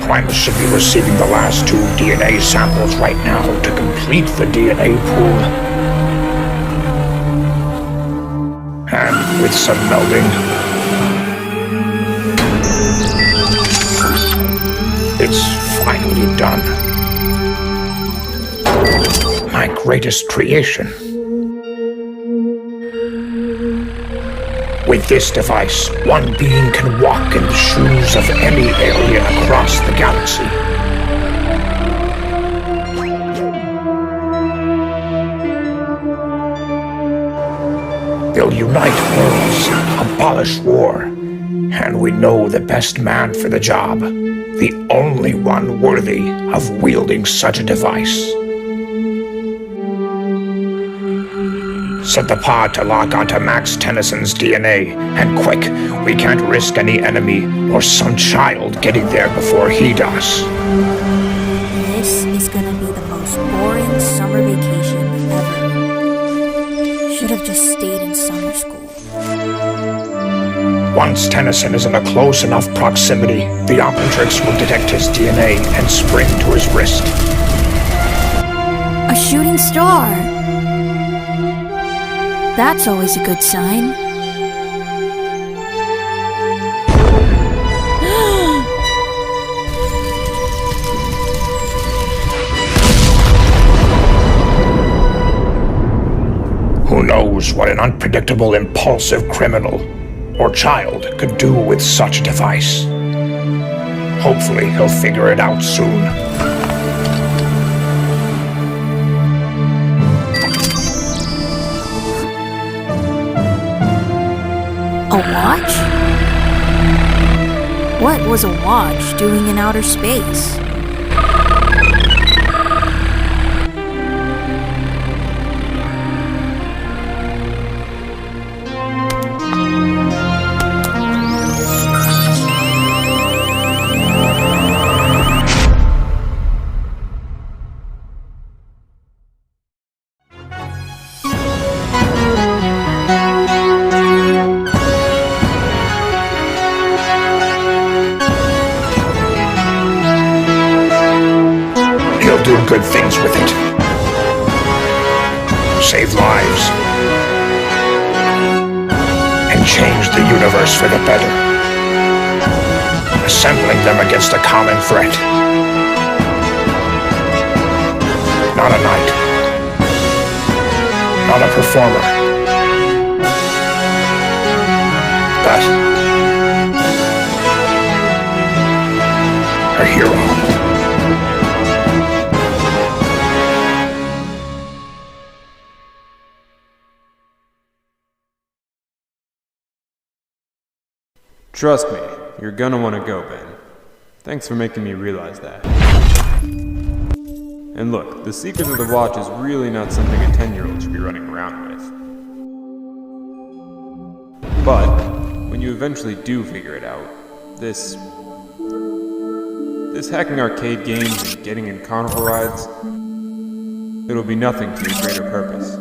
Primus should be receiving the last 2 DNA samples right now to complete the DNA pool. And with some melding, it's finally done. My greatest creation. With this device, one being can walk in the shoes of any alien across the galaxy. They'll unite worlds, abolish war, and we know the best man for the job, the only one worthy of wielding such a device. Set the pod to lock onto Max Tennyson's DNA, and quick, we can't risk any enemy or some child getting there before he does. This is gonna be the most boring summer vacation ever. Should have just stayed in summer school. Once Tennyson is in a close enough proximity, the Omnitrix will detect his DNA and spring to his wrist. A shooting star! That's always a good sign. Who knows what an unpredictable, impulsive criminal or child could do with such a device? Hopefully, he'll figure it out soon. A watch? What was a watch doing in outer space? Do good things with it. Save lives. And change the universe for the better. Assembling them against a common threat. Not a knight. Not a performer. But a hero. Trust me, you're gonna want to go, Ben. Thanks for making me realize that. And look, the secret of the watch is really not something a 10-year-old should be running around with. But, when you eventually do figure it out, this hacking arcade games and getting in carnival rides, it'll be nothing to your greater purpose.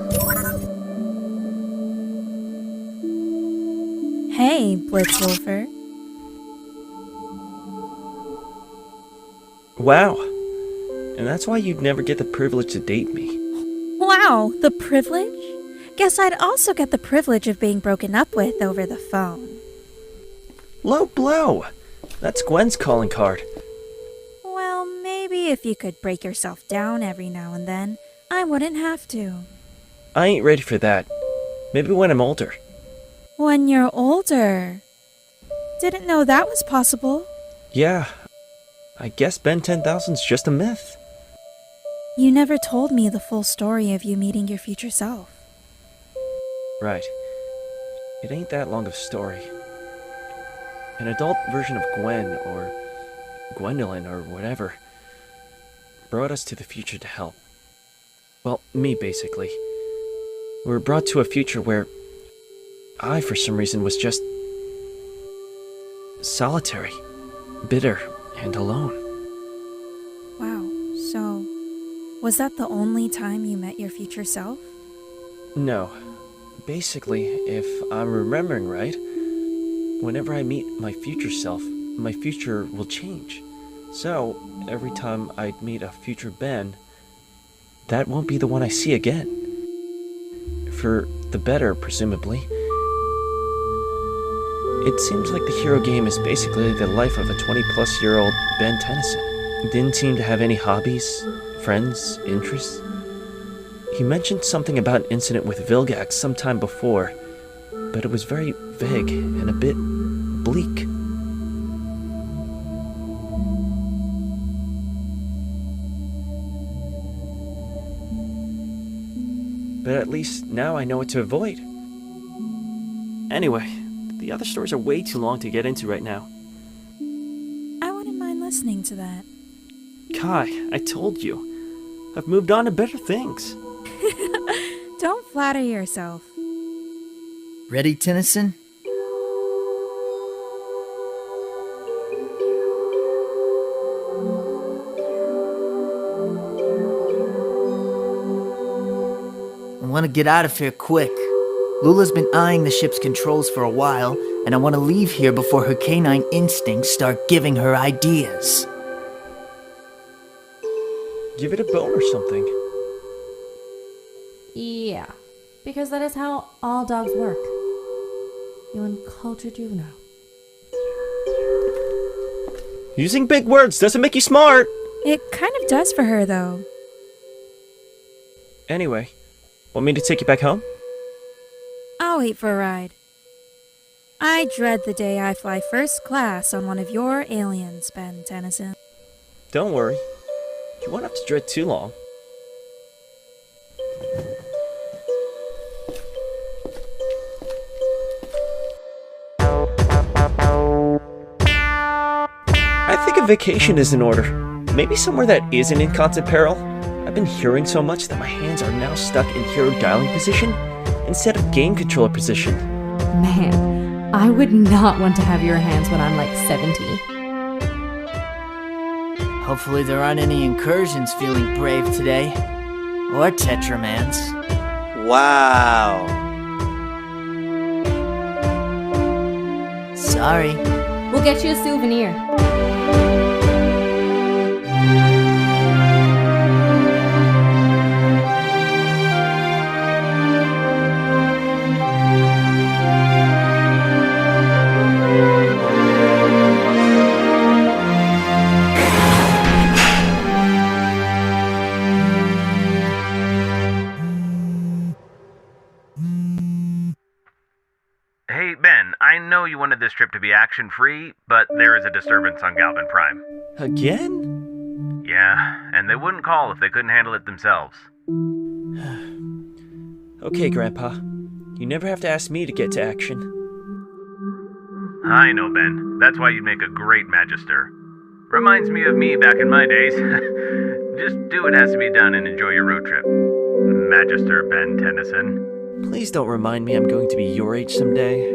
Hey, Blitzwolfer. Wow. And that's why you'd never get the privilege to date me. Wow, the privilege? Guess I'd also get the privilege of being broken up with over the phone. Low blow! That's Gwen's calling card. Well, maybe if you could break yourself down every now and then, I wouldn't have to. I ain't ready for that. Maybe when I'm older. When you're older. Didn't know that was possible. Yeah. I guess Ben 10,000's just a myth. You never told me the full story of you meeting your future self. Right. It ain't that long of a story. An adult version of Gwen, or Gwendolyn, or whatever, brought us to the future to help. Well, me, basically. We were brought to a future where I, for some reason, was just solitary, bitter, and alone. Wow, so Was that the only time you met your future self? No. Basically, if I'm remembering right, whenever I meet my future self, my future will change. So, every time I meet a future Ben, that won't be the one I see again. For the better, presumably. It seems like the hero game is basically the life of a 20-plus-year-old Ben Tennyson. He didn't seem to have any hobbies, friends, interests. He mentioned something about an incident with Vilgax sometime before, but it was very vague and a bit bleak. But at least now I know what to avoid. Anyway, the other stories are way too long to get into right now. I wouldn't mind listening to that. Kai, I told you. I've moved on to better things. Don't flatter yourself. Ready, Tennyson? I want to get out of here quick. Lula's been eyeing the ship's controls for a while, and I want to leave here before her canine instincts start giving her ideas. Give it a bone or something. Yeah, because that is how all dogs work. You uncultured juvenile. Using big words doesn't make you smart! It kind of does for her, though. Anyway, want me to take you back home? I'll wait for a ride. I dread the day I fly first class on one of your aliens, Ben Tennyson. Don't worry. You won't have to dread too long. I think a vacation is in order. Maybe somewhere that isn't in constant peril. I've been hearing so much that my hands are now stuck in hero dialing position instead of game controller position. Man, I would not want to have your hands when I'm like 70. Hopefully there aren't any incursions feeling brave today. Or Tetramans. Wow. Sorry. We'll get you a souvenir. Hey, Ben, I know you wanted this trip to be action-free, but there is a disturbance on Galvin Prime. Again? Yeah, and they wouldn't call if they couldn't handle it themselves. Okay, Grandpa. You never have to ask me to get to action. I know, Ben. That's why you'd make a great Magister. Reminds me of me back in my days. Just do what has to be done and enjoy your road trip. Magister Ben Tennyson. Please don't remind me I'm going to be your age someday.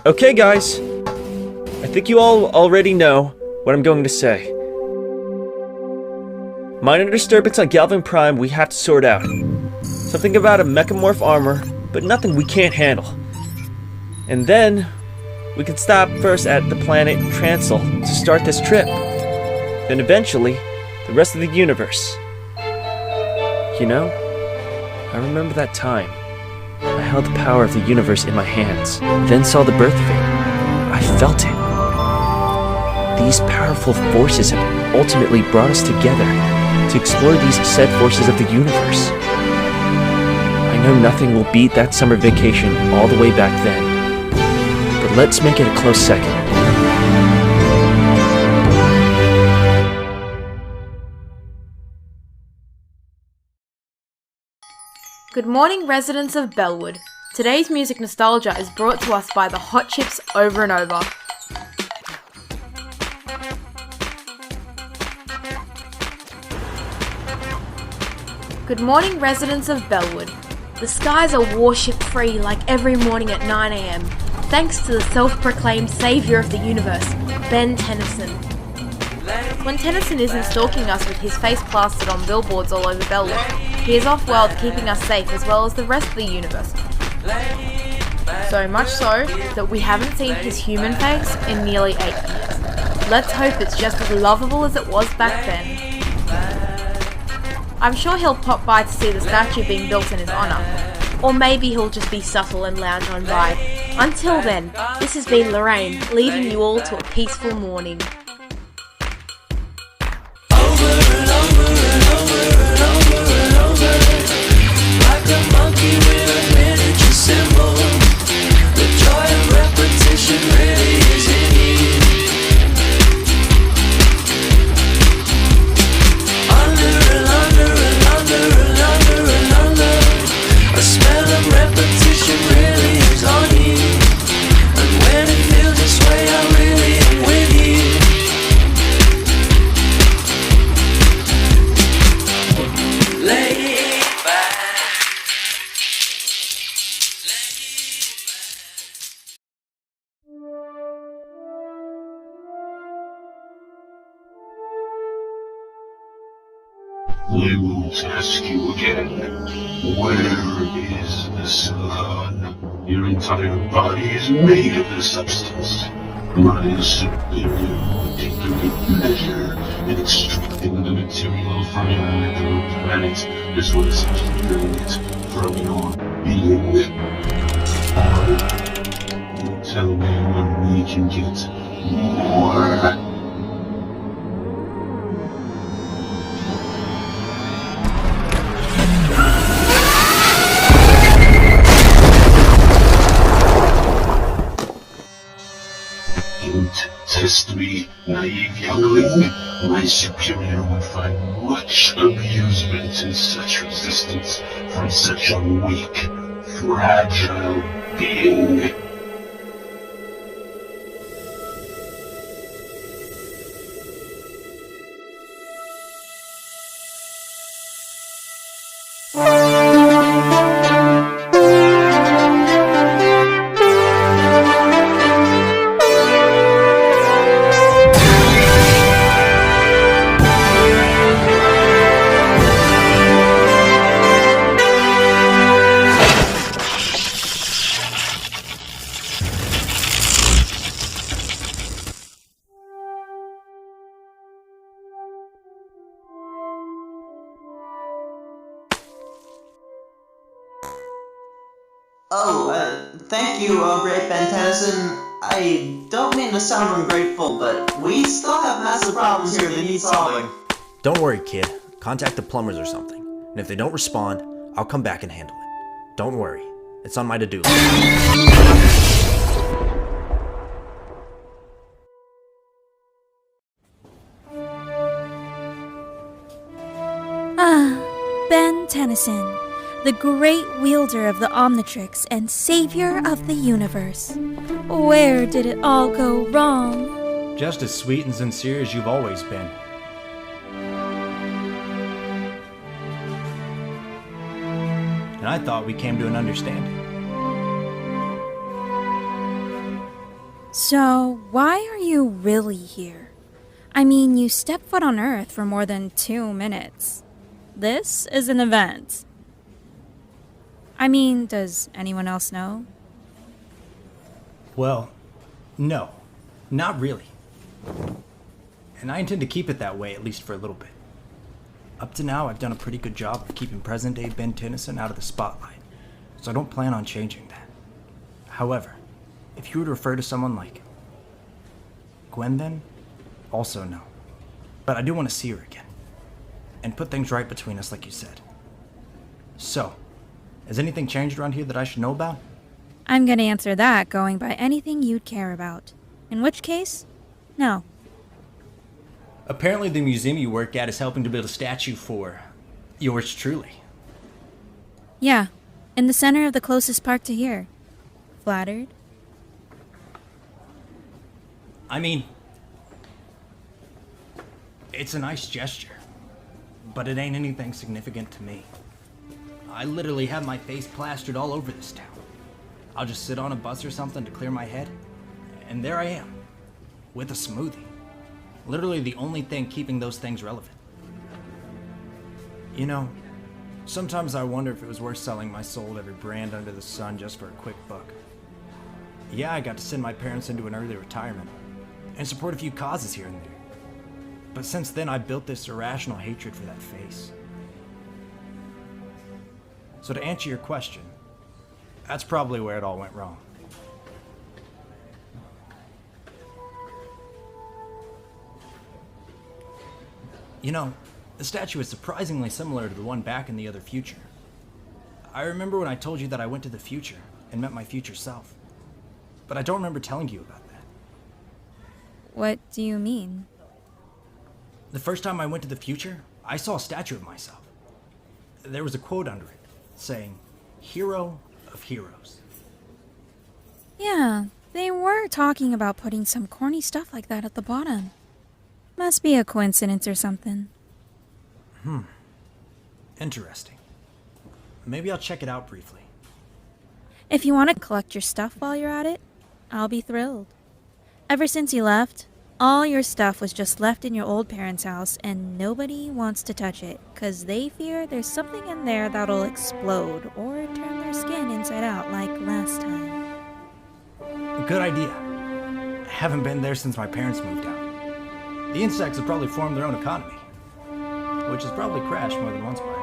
Okay, guys. I think you all already know what I'm going to say. Minor disturbance on Galvin Prime we have to sort out. Something about a mechamorph armor, but nothing we can't handle. And then, we can stop first at the planet Transil to start this trip. Then eventually, the rest of the universe. You know, I remember that time. I held the power of the universe in my hands, then saw the birth of it. I felt it. These powerful forces have ultimately brought us together to explore these said forces of the universe. I know nothing will beat that summer vacation all the way back then, but let's make it a close second. Good morning, residents of Bellwood. Today's music nostalgia is brought to us by the Hot Chips Over and Over. Good morning, residents of Bellwood. The skies are warship free like every morning at 9 AM. thanks to the self-proclaimed savior of the universe, Ben Tennyson. When Tennyson isn't stalking us with his face plastered on billboards all over Bellwood, he is off-world keeping us safe as well as the rest of the universe. So much so that we haven't seen his human face in nearly 8 years. Let's hope it's just as lovable as it was back then. I'm sure he'll pop by to see the statue being built in his honour. Or maybe he'll just be subtle and lounge on by. Until then, this has been Lorraine, leaving you all to a peaceful morning. I will ask you again. Where is the silicon? Your entire body is made of this substance. My superior take the good pleasure in extracting the material from your microplanet as well as clearing it from your being. You tell me when we can get more. Test me, naive youngling. My superior would find much amusement in such resistance from such a weak, fragile being. Thank you, Great Ben Tennyson. I don't mean to sound ungrateful, but we still have massive problems here that need solving. Don't worry, kid. Contact the plumbers or something. And if they don't respond, I'll come back and handle it. Don't worry. It's on my to-do list. Ben Tennyson, the great wielder of the Omnitrix and savior of the universe. Where did it all go wrong? Just as sweet and sincere as you've always been. And I thought we came to an understanding. So, why are you really here? I mean, you stepped foot on Earth for more than 2 minutes. This is an event. I mean, does anyone else know? Well, no. Not really. And I intend to keep it that way, at least for a little bit. Up to now, I've done a pretty good job of keeping present-day Ben Tennyson out of the spotlight, so I don't plan on changing that. However, if you were to refer to someone like Gwen then, also no. But I do want to see her again, and put things right between us like you said. So, has anything changed around here that I should know about? I'm gonna answer that going by anything you'd care about. In which case, no. Apparently the museum you work at is helping to build a statue for yours truly. Yeah, in the center of the closest park to here. Flattered? I mean, it's a nice gesture, but it ain't anything significant to me. I literally have my face plastered all over this town. I'll just sit on a bus or something to clear my head, and there I am, with a smoothie. Literally the only thing keeping those things relevant. You know, sometimes I wonder if it was worth selling my soul to every brand under the sun just for a quick buck. Yeah, I got to send my parents into an early retirement, and support a few causes here and there. But since then, I built this irrational hatred for that face. So to answer your question, that's probably where it all went wrong. You know, the statue is surprisingly similar to the one back in The Other Future. I remember when I told you that I went to the future and met my future self. But I don't remember telling you about that. What do you mean? The first time I went to the future, I saw a statue of myself. There was a quote under it, saying, "Hero of heroes." Yeah, they were talking about putting some corny stuff like that at the bottom. Must be a coincidence or something. Interesting. Maybe I'll check it out briefly. If you want to collect your stuff while you're at it, I'll be thrilled. Ever since you left, all your stuff was just left in your old parents' house and nobody wants to touch it because they fear there's something in there that'll explode or turn their skin inside out like last time. Good idea. Haven't been there since my parents moved out. The insects have probably formed their own economy, which has probably crashed more than once by now.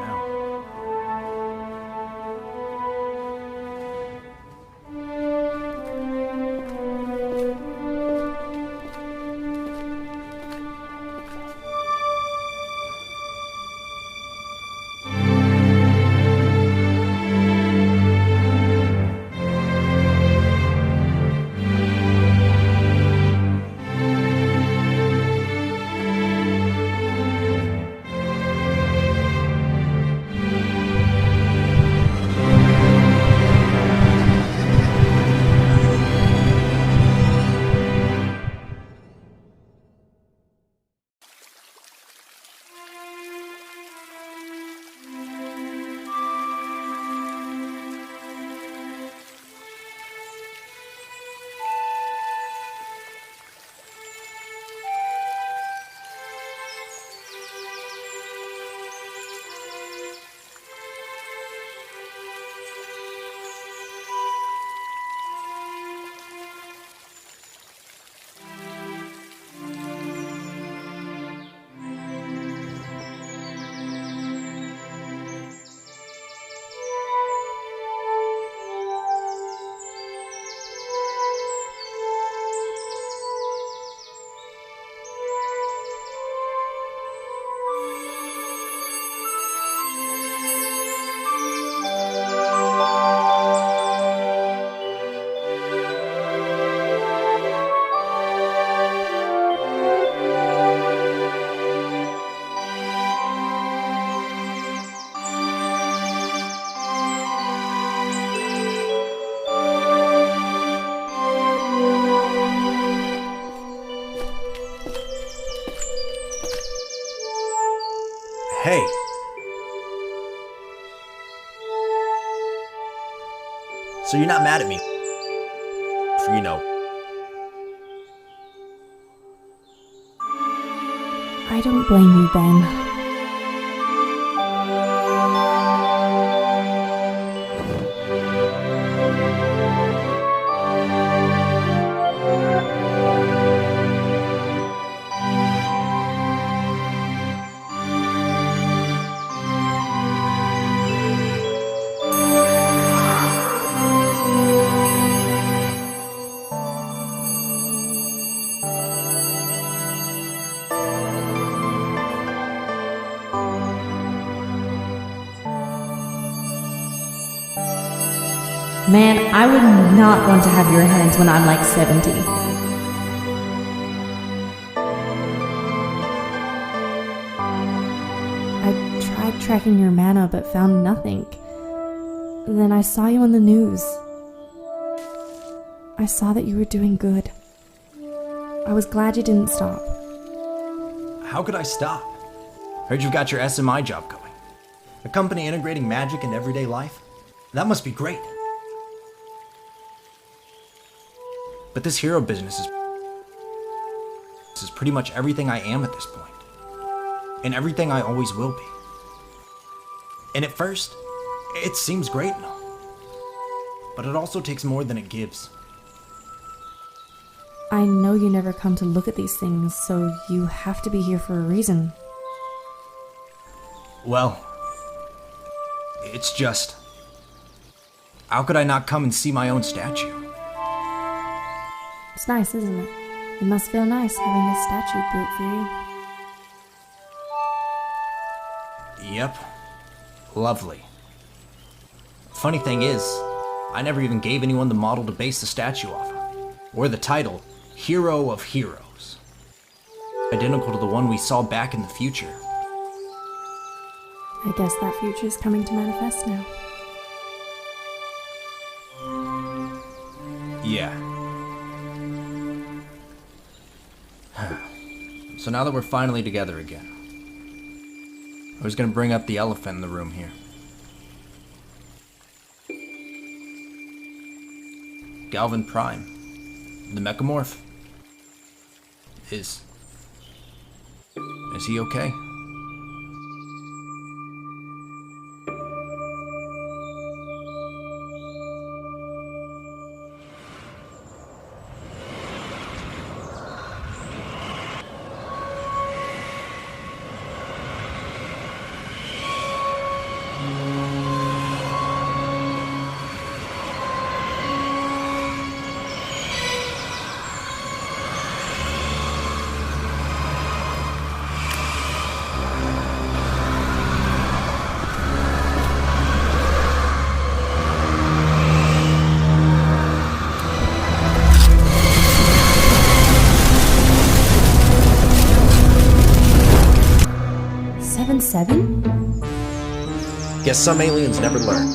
Hey! So you're not mad at me for, you know... I don't blame you, Ben. Man, I would not want to have your hands when I'm like 70. I tried tracking your mana but found nothing. Then I saw you on the news. I saw that you were doing good. I was glad you didn't stop. How could I stop? Heard you've got your SMI job going. A company integrating magic in everyday life? That must be great. But this hero business is pretty much everything I am at this point. And everything I always will be. And at first, it seems great and all. But it also takes more than it gives. I know you never come to look at these things, so you have to be here for a reason. Well, it's just... how could I not come and see my own statue? It's nice, isn't it? It must feel nice having a statue built for you. Yep. Lovely. Funny thing is, I never even gave anyone the model to base the statue off of, or the title, Hero of Heroes. Identical to the one we saw back in the future. I guess that future is coming to manifest now. Yeah. So now that we're finally together again, I was gonna bring up the elephant in the room here. Galvin Prime, the Mechamorph. Is he okay? Seven? Guess some aliens never learn.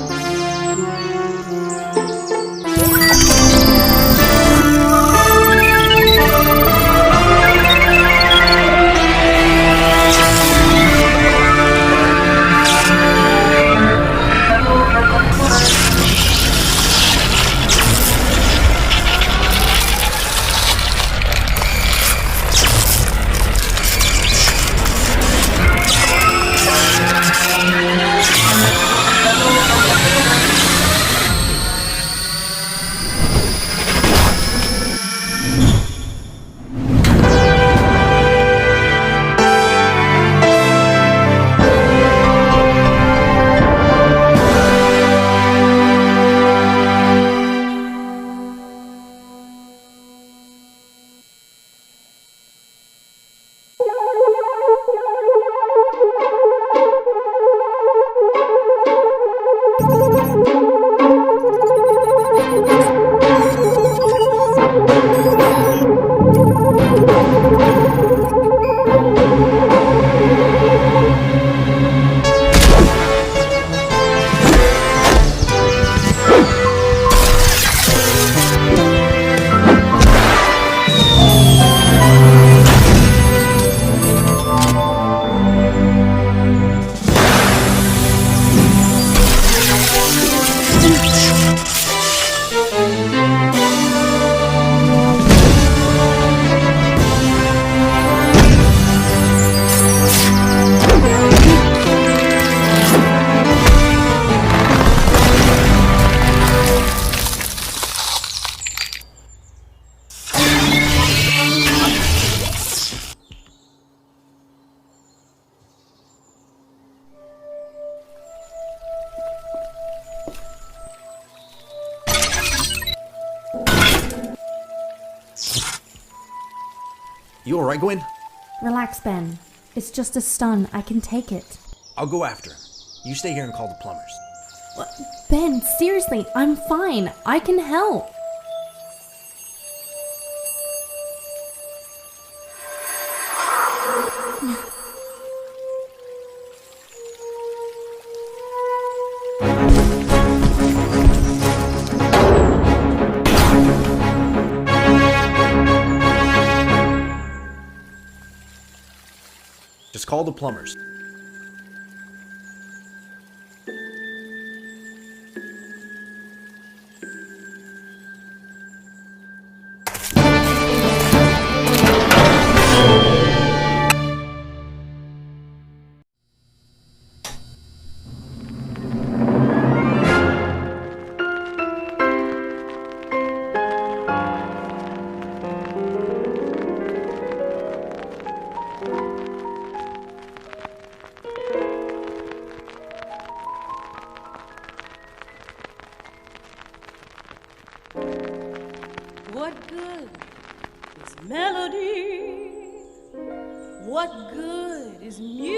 You alright, Gwen? Relax, Ben. It's just a stun. I can take it. I'll go after him. You stay here and call the plumbers. What? Ben, seriously, I'm fine. I can help. Just call the plumbers. what good is music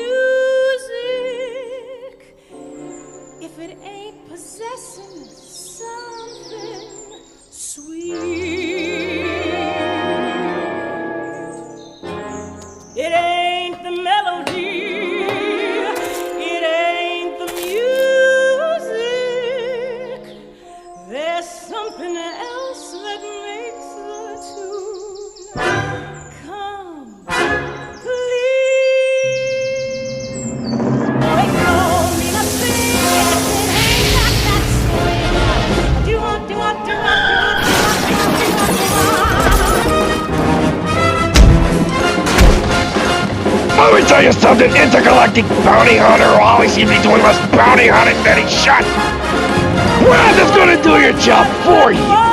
if it ain't possessing something sweet? It ain't the melody, it ain't the music. There's something else that makes the tune Let me tell you something, intergalactic bounty hunter will always seem to be doing less bounty hunting than he should. We're not just gonna do your job for you.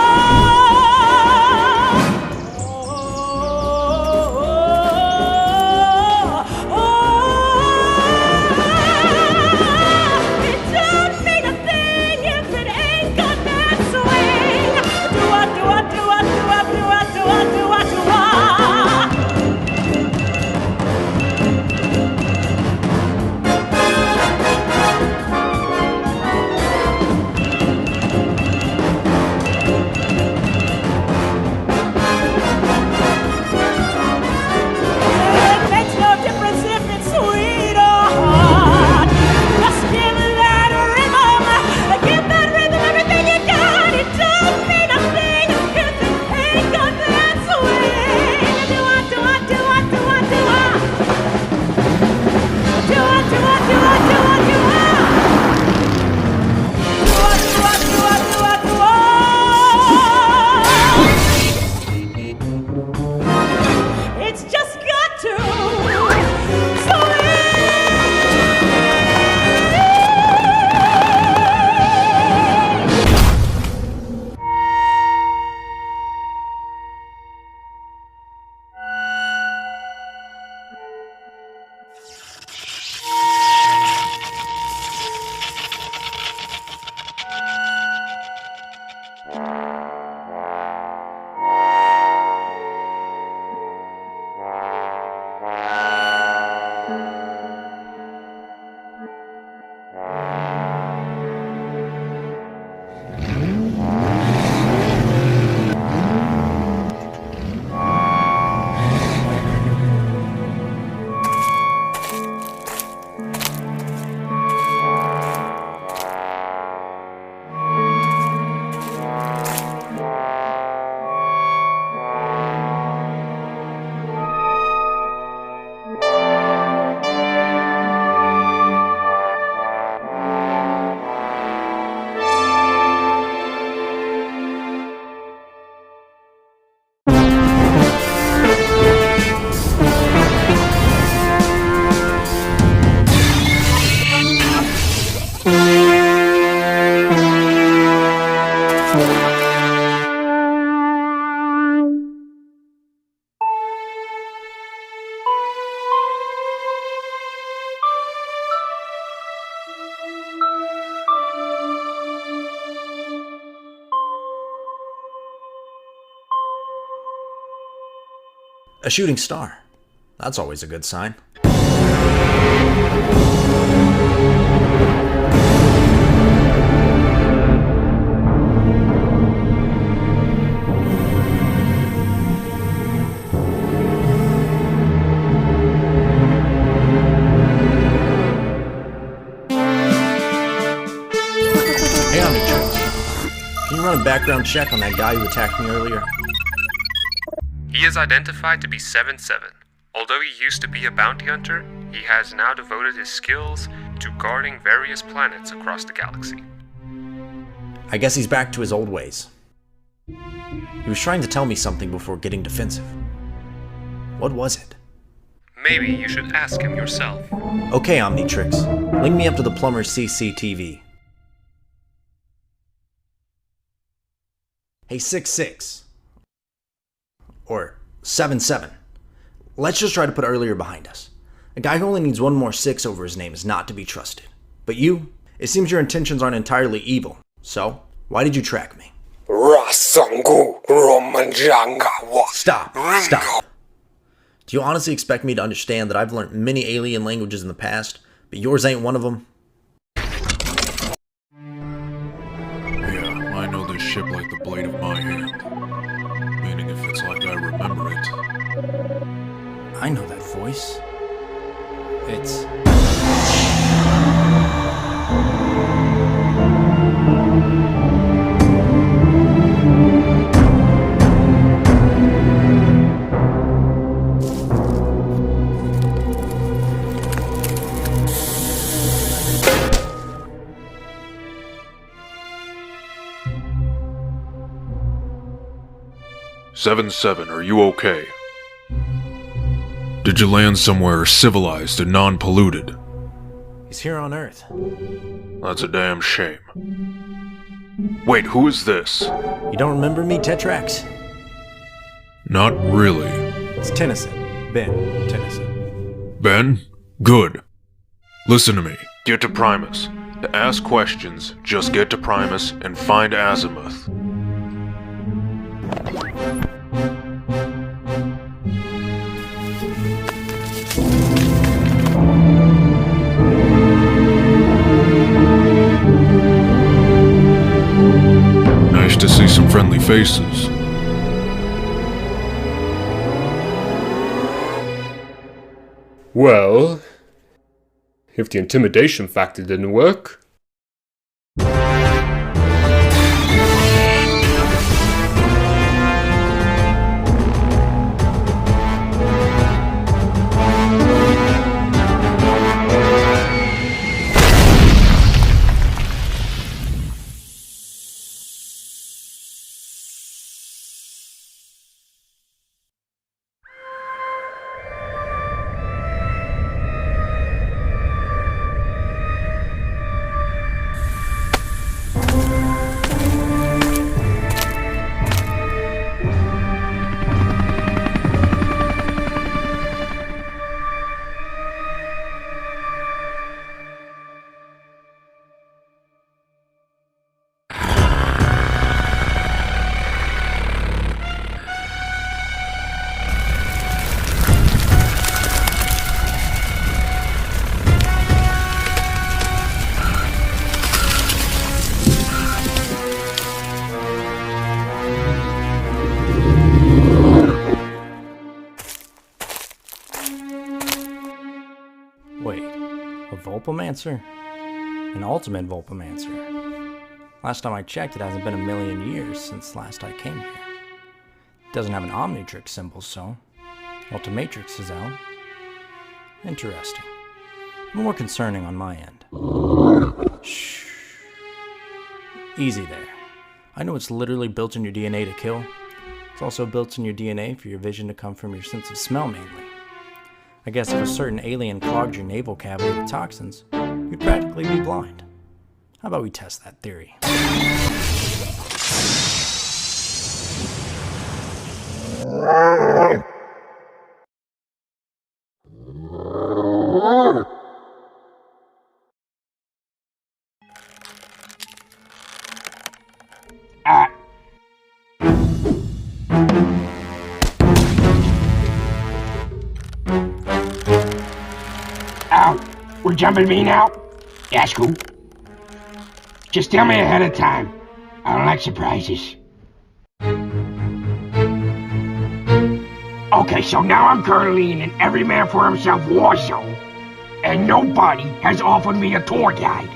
A shooting star. That's always a good sign. Hey, Omnitrix. Can you run a background check on that guy who attacked me earlier? He is identified to be 7-7. Although he used to be a bounty hunter, he has now devoted his skills to guarding various planets across the galaxy. I guess he's back to his old ways. He was trying to tell me something before getting defensive. What was it? Maybe you should ask him yourself. Okay, Omnitrix. Link me up to the plumber's CCTV. Hey, 6-6. Or 7-7. Let's just try to put earlier behind us. A guy who only needs one more 6 over his name is not to be trusted. But you, it seems your intentions aren't entirely evil. So, why did you track me? Stop. Do you honestly expect me to understand that I've learned many alien languages in the past, but yours ain't one of them? Yeah, I know this ship like the blade of my hand. Meaning if it's like I remember it. I know that voice. It's... "7-7, are you okay? Did you land somewhere civilized and non-polluted?" He's here on Earth. That's a damn shame. Wait, who is this? You don't remember me, Tetrax? Not really. It's Tennyson. Ben Tennyson. Ben? Good. Listen to me. Get to Primus. To ask questions, just get to Primus and find Azimuth. Nice to see some friendly faces. Well, if the intimidation factor didn't work... Wait, a Volpomancer? An ultimate Volpomancer? Last time I checked, it hasn't been a million years since last I came here. It doesn't have an Omnitrix symbol, so Ultimatrix is out. Interesting. More concerning on my end. Shh. Easy there. I know it's literally built in your DNA to kill. It's also built in your DNA for your vision to come from your sense of smell mainly. I guess if a certain alien clogged your navel cavity with toxins, you'd practically be blind. How about we test that theory? We're jumping me now? That's cool. Just tell me ahead of time. I don't like surprises. Okay, so now I'm currently in an every man for himself war zone, and nobody has offered me a tour guide.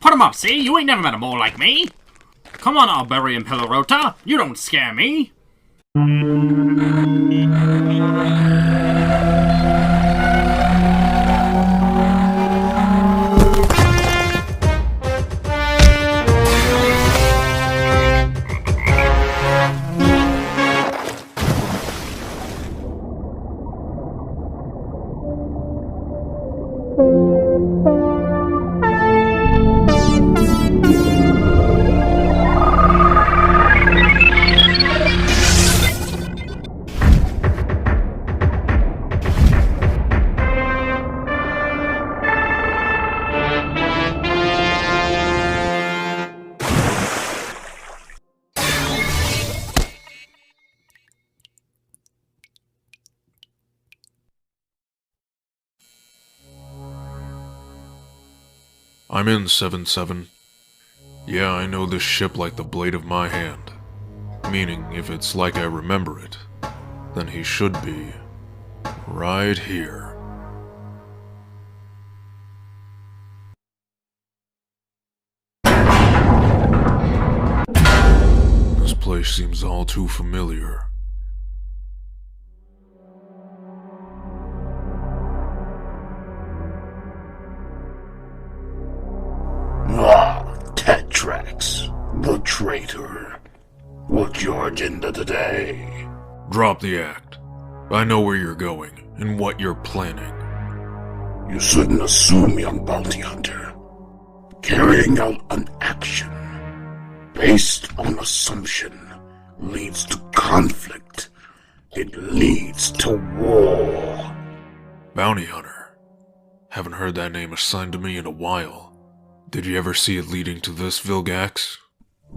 Put 'em up, see? You ain't never met a mole like me. Come on, Alberry and Pelorota. You don't scare me. I'm in 7-7. Yeah, I know this ship like the blade of my hand. Meaning, if it's like I remember it, then he should be right here. This place seems all too familiar. Tetrax, the traitor. What's your agenda today? Drop the act. I know where you're going, and what you're planning. You shouldn't assume, young bounty hunter. Carrying out an action based on assumption leads to conflict. It leads to war. Bounty hunter. Haven't heard that name assigned to me in a while. Did you ever see it leading to this, Vilgax?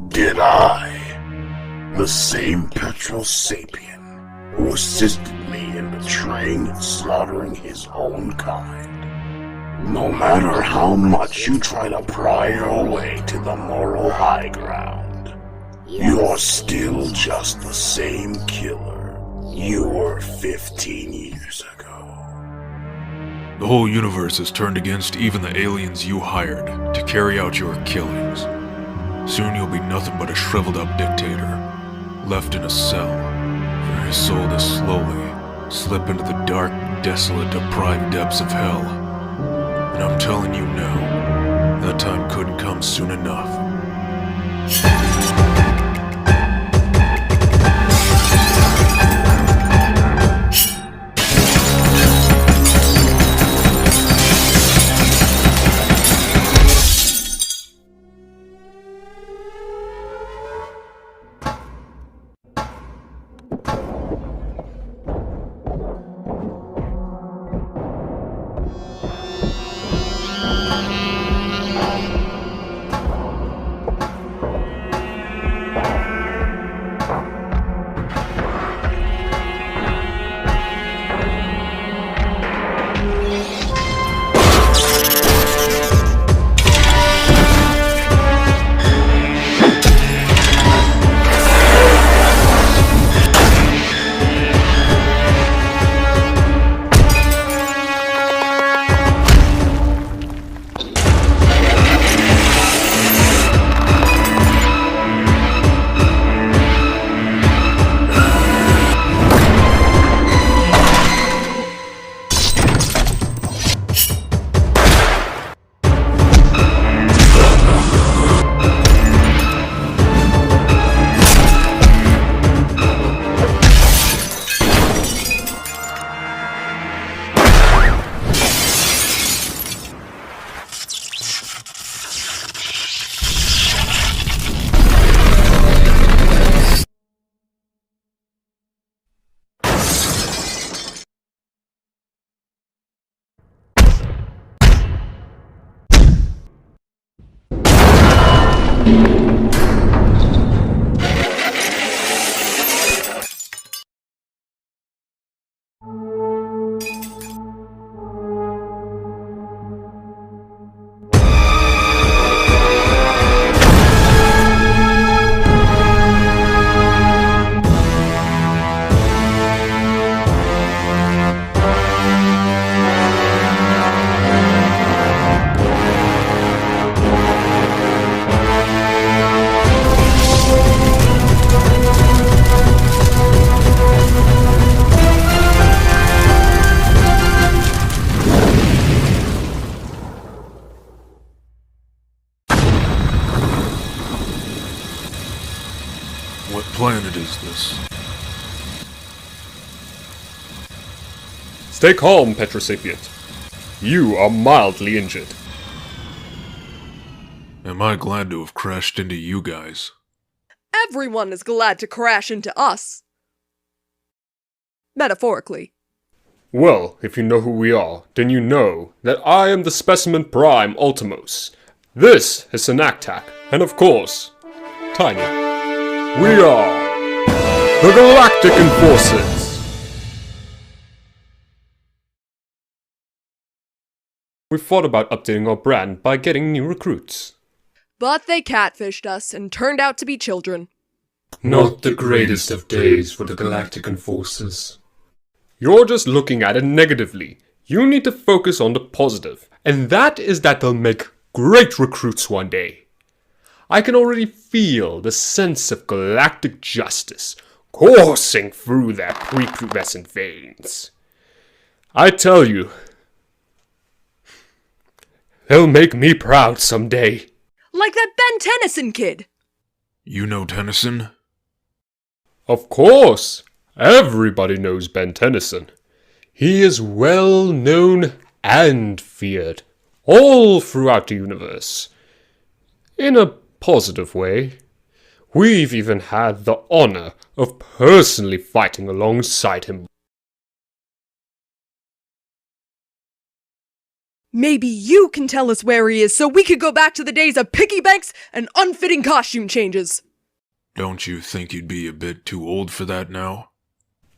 Did I? The same Petro Sapien who assisted me in betraying and slaughtering his own kind. No matter how much you try to pry your way to the moral high ground, you're still just the same killer you were 15 years ago. The whole universe is turned against even the aliens you hired to carry out your killings. Soon you'll be nothing but a shriveled up dictator, left in a cell, for his soul to slowly slip into the dark, desolate, deprived depths of hell. And I'm telling you now, that time couldn't come soon enough. What planet is this? Stay calm, Petrosapient. You are mildly injured. Am I glad to have crashed into you guys? Everyone is glad to crash into us. Metaphorically. Well, if you know who we are, then you know that I am the Specimen Prime Ultimos. This is Synactac, and of course, Tiny. We are the Galactic Enforcers. We thought about updating our brand by getting new recruits. But they catfished us and turned out to be children. Not the greatest of days for the Galactic Enforcers. You're just looking at it negatively. You need to focus on the positive, and that is that they'll make great recruits one day. I can already feel the sense of galactic justice coursing through their prepubescent veins. I tell you, they'll make me proud someday. Like that Ben Tennyson kid! You know Tennyson? Of course! Everybody knows Ben Tennyson. He is well known and feared all throughout the universe. In a positive way. We've even had the honor of personally fighting alongside him. Maybe you can tell us where he is so we could go back to the days of piggy banks and unfitting costume changes. Don't you think you'd be a bit too old for that now?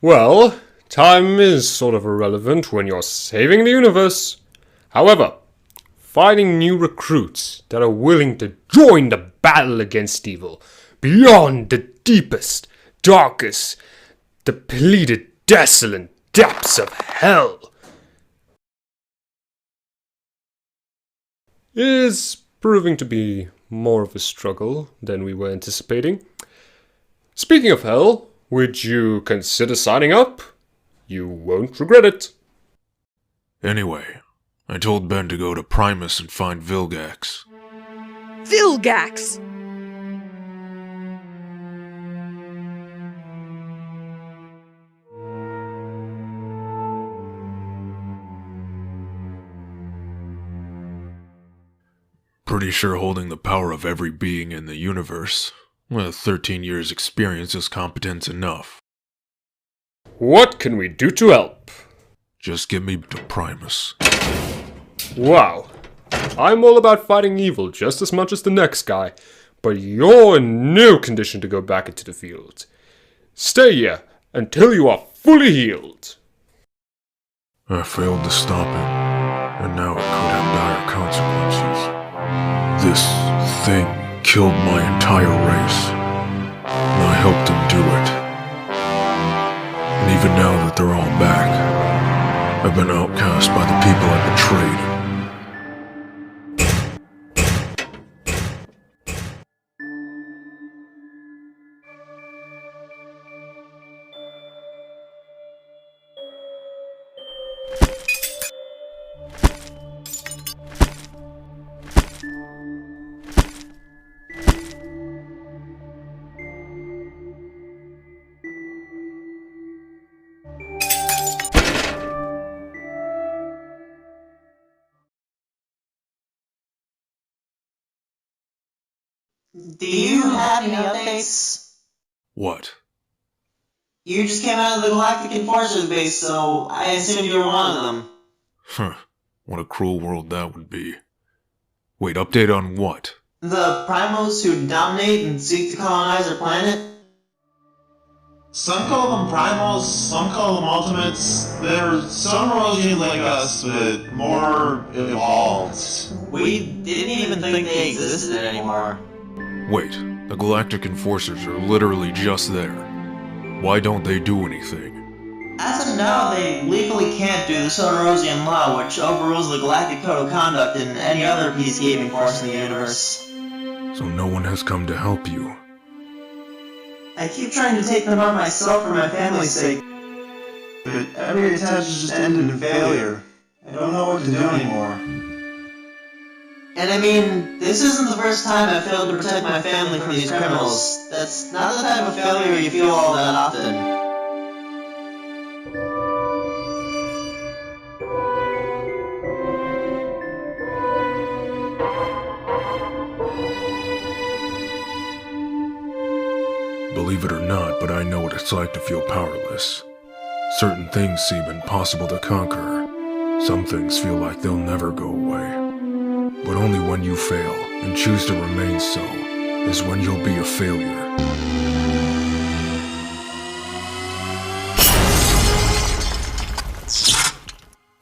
Well, time is sort of irrelevant when you're saving the universe. However, finding new recruits that are willing to join the battle against evil beyond the deepest, darkest, depleted, desolate depths of hell is proving to be more of a struggle than we were anticipating. Speaking of hell, would you consider signing up? You won't regret it. Anyway, I told Ben to go to Primus and find Vilgax. Vilgax! Pretty sure holding the power of every being in the universe, with 13 years' experience, is competence enough. What can we do to help? Just get me to Primus. Wow. I'm all about fighting evil just as much as the next guy, but you're in no condition to go back into the field. Stay here until you are fully healed. I failed to stop it, and now it could have dire consequences. This thing killed my entire race, and I helped them do it. And even now that they're all back, I've been outcast by the people I betrayed. Do you have any updates? What? You just came out of the Galactic Enforcers base, so I assumed you were one of them. Huh. What a cruel world that would be. Wait, update on what? The Primals who dominate and seek to colonize our planet? Some call them Primals, some call them Ultimates. They're some Rosian like us, but more evolved. We didn't even think they existed anymore. Wait, the Galactic Enforcers are literally just there. Why don't they do anything? As of now, they legally can't do the Sonorosian Law, which overrules the Galactic Code of Conduct and any other peacekeeping force in the universe. So no one has come to help you. I keep trying to take them on myself for my family's sake, but every attempt has just ended in failure. I don't know what to do anymore. And I mean, this isn't the first time I've failed to protect my family from these criminals. That's not the type of failure you feel all that often. Believe it or not, but I know what it's like to feel powerless. Certain things seem impossible to conquer. Some things feel like they'll never go away. But only when you fail, and choose to remain so, is when you'll be a failure.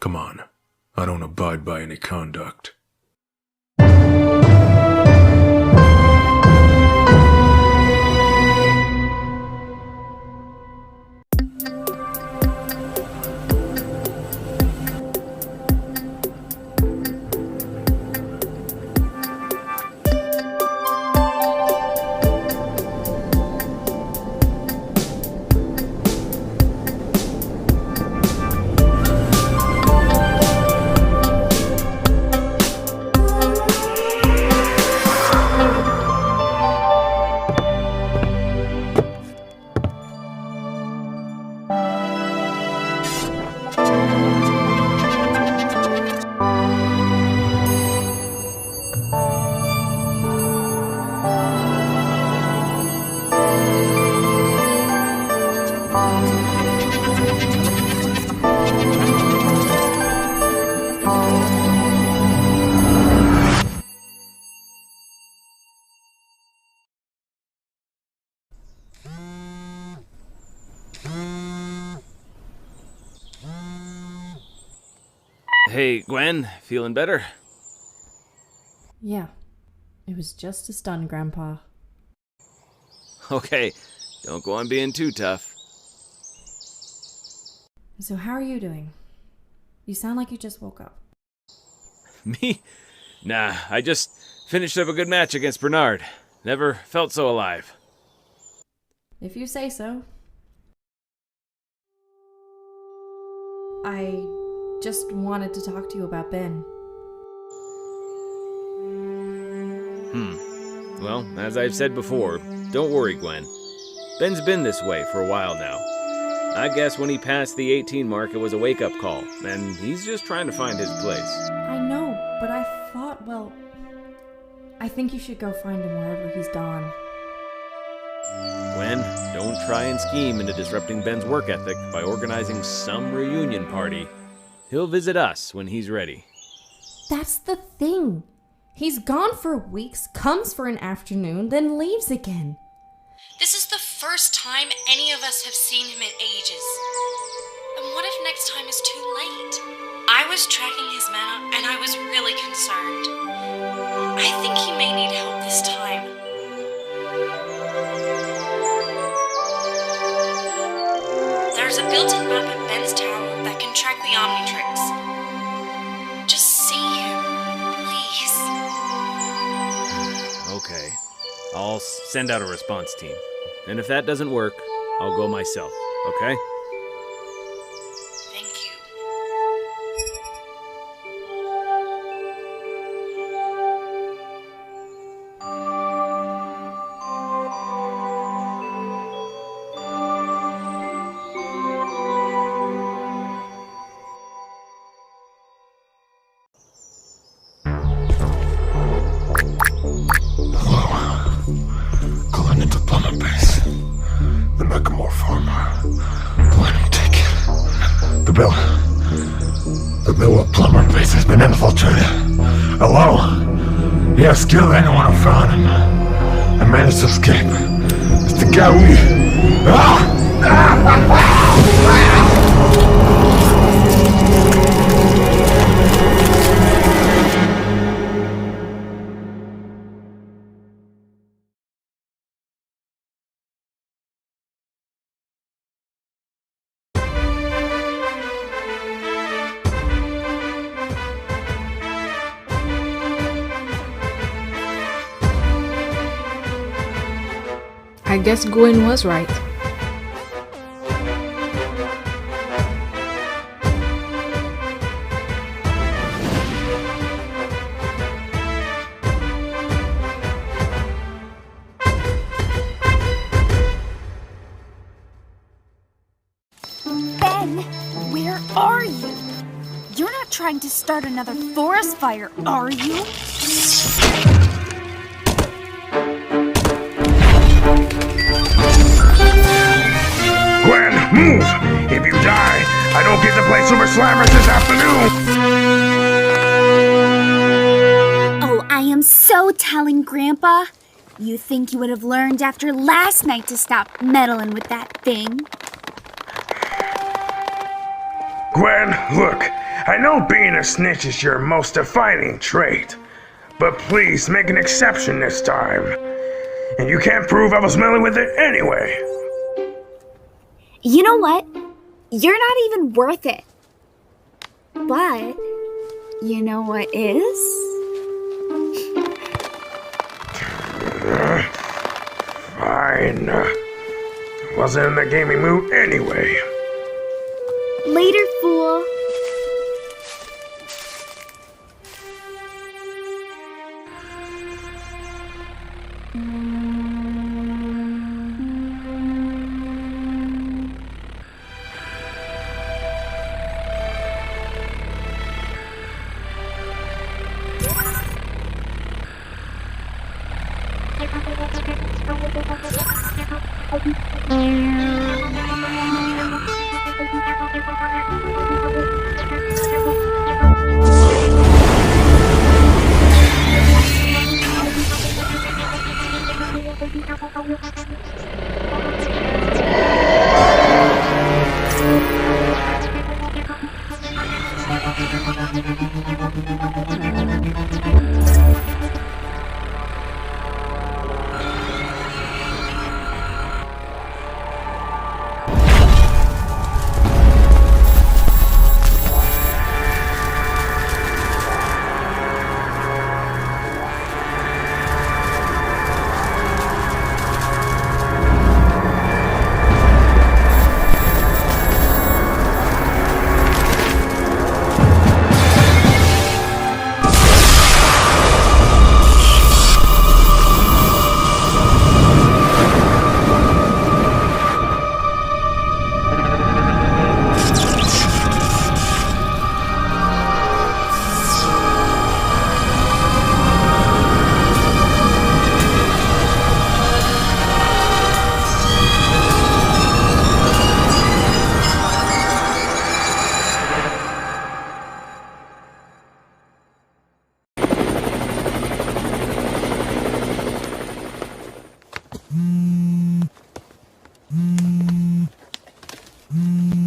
Come on. I don't abide by any conduct. Hey, Gwen, feeling better? Yeah. It was just a stun, Grandpa. Okay, don't go on being too tough. So how are you doing? You sound like you just woke up. Me? Nah, I just finished up a good match against Bernard. Never felt so alive. If you say so. I just wanted to talk to you about Ben. Well, as I've said before, don't worry, Gwen. Ben's been this way for a while now. I guess when he passed the 18 mark, it was a wake-up call, and he's just trying to find his place. I know, but I thought, well, I think you should go find him wherever he's gone. Gwen, don't try and scheme into disrupting Ben's work ethic by organizing some reunion party. He'll visit us when he's ready. That's the thing. He's gone for weeks, comes for an afternoon, then leaves again. This is the first time any of us have seen him in ages. And what if next time is too late? I was tracking his mana, and I was really concerned. I think he may need help this time. There's a built-in map at Ben's tower that can track the Omnitrix. Just see him, please. Okay. I'll send out a response team. And if that doesn't work, I'll go myself, okay? Thank you. Calling into Plumber Base. The Mechamorph armor. Planning ticket. The bill at Plumber Base has been infiltrated. Hello? Yes, killed anyone who found him. I managed to escape. It's the guy we... I guess Gwen was right. Ben, where are you? You're not trying to start another forest fire, are you? Gwen, move! If you die, I don't get to play Super Slammers this afternoon! Oh, I am so telling, Grandpa. You think you would have learned after last night to stop meddling with that thing? Gwen, look, I know being a snitch is your most defining trait, but please make an exception this time. And you can't prove I was meddling with it anyway. You know what? You're not even worth it. But, you know what is? Fine. Wasn't in the gaming mood anyway. Later, fool.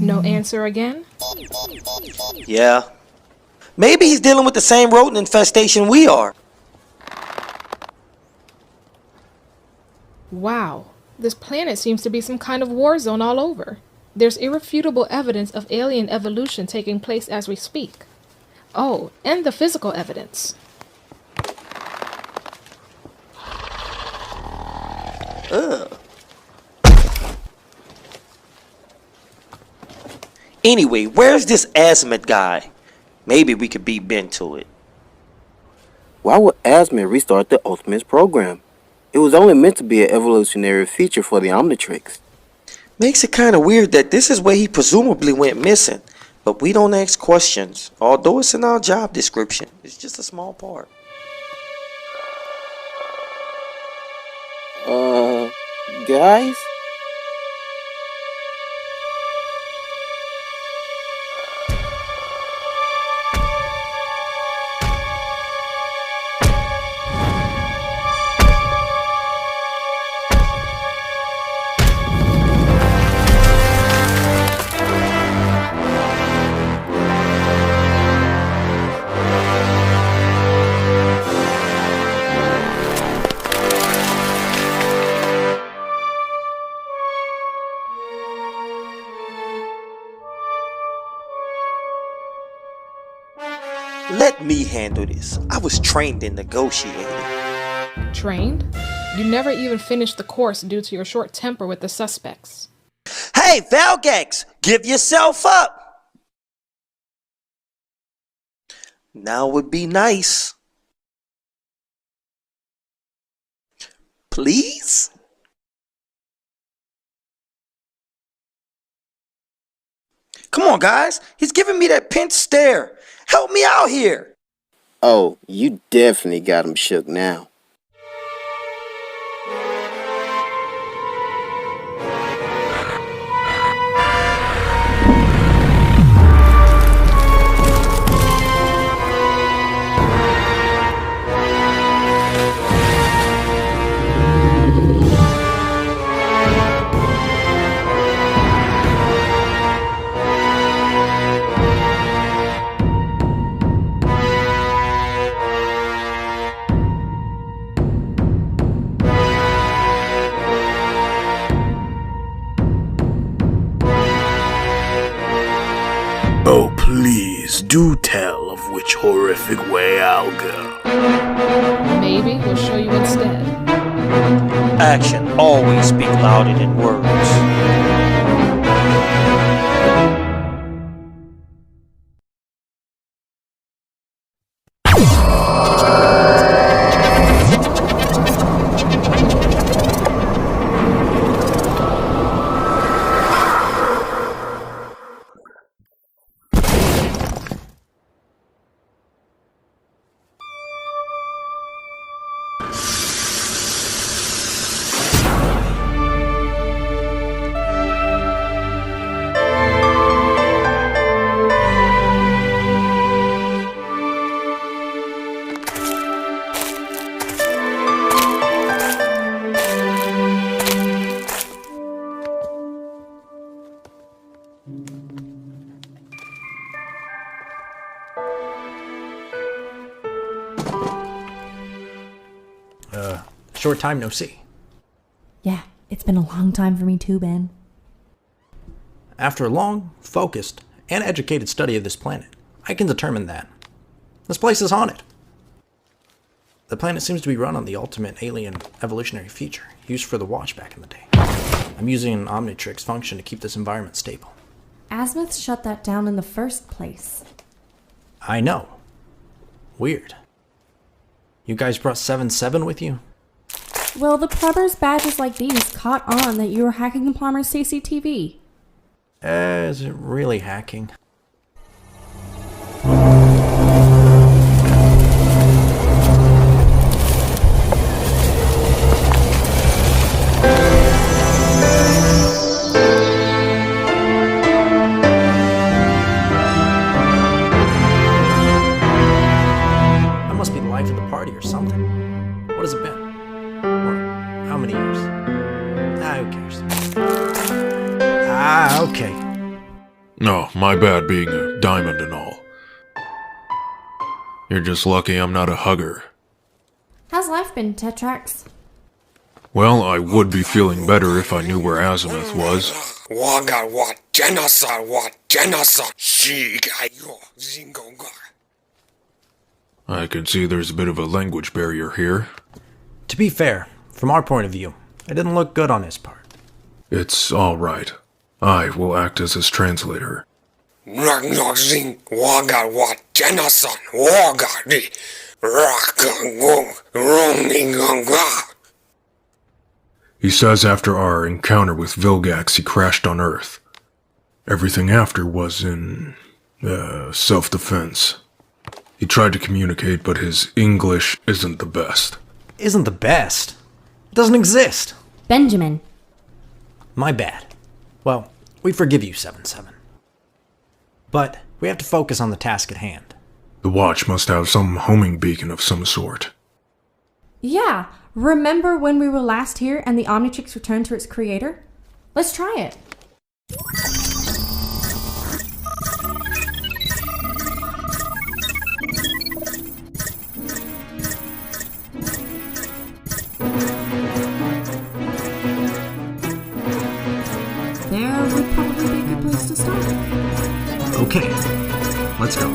No answer again? Yeah. Maybe he's dealing with the same rodent infestation we are. Wow. This planet seems to be some kind of war zone all over. There's irrefutable evidence of alien evolution taking place as we speak. Oh, and the physical evidence. Ugh. Anyway, where's this Azimuth guy? Maybe we could beat Ben to it. Why would Azimuth restart the Ultimates program? It was only meant to be an evolutionary feature for the Omnitrix. Makes it kind of weird that this is where he presumably went missing. But we don't ask questions, although it's in our job description. It's just a small part. Guys? Let me handle this. I was trained in negotiating. Trained? You never even finished the course due to your short temper with the suspects. Hey, Valgex! Give yourself up! Now would be nice. Please? Come on, guys. He's giving me that pinched stare. Help me out here. Oh, you definitely got him shook now. actions do tell of which horrific way I'll go. Maybe he'll show you instead. Action always speak louder than words. Short time no see. Yeah, it's been a long time for me too, Ben. After a long, focused, and educated study of this planet, I can determine that this place is haunted. The planet seems to be run on the ultimate alien evolutionary feature used for the Watch back in the day. I'm using an Omnitrix function to keep this environment stable. Azimuth shut that down in the first place. I know. Weird. You guys brought 7-7 with you? Well, the plumber's badges like these caught on that you were hacking the plumber's CCTV. Is it really hacking? I must be the life of the party or something. What has it been? How many years? Who cares? Okay. No, my bad being a diamond and all. You're just lucky I'm not a hugger. How's life been, Tetrax? Well, I would be feeling better if I knew where Azimuth was. I can see there's a bit of a language barrier here. To be fair, from our point of view, it didn't look good on his part. It's alright. I will act as his translator. He says after our encounter with Vilgax he crashed on Earth. Everything after was in self-defense. He tried to communicate, but his English isn't the best. Isn't the best? It doesn't exist. Benjamin. My bad. Well, we forgive you, 7-7. But we have to focus on the task at hand. The Watch must have some homing beacon of some sort. Yeah, remember when we were last here and the Omnitrix returned to its creator? Let's try it. There would probably be a good place to start. Okay, let's go.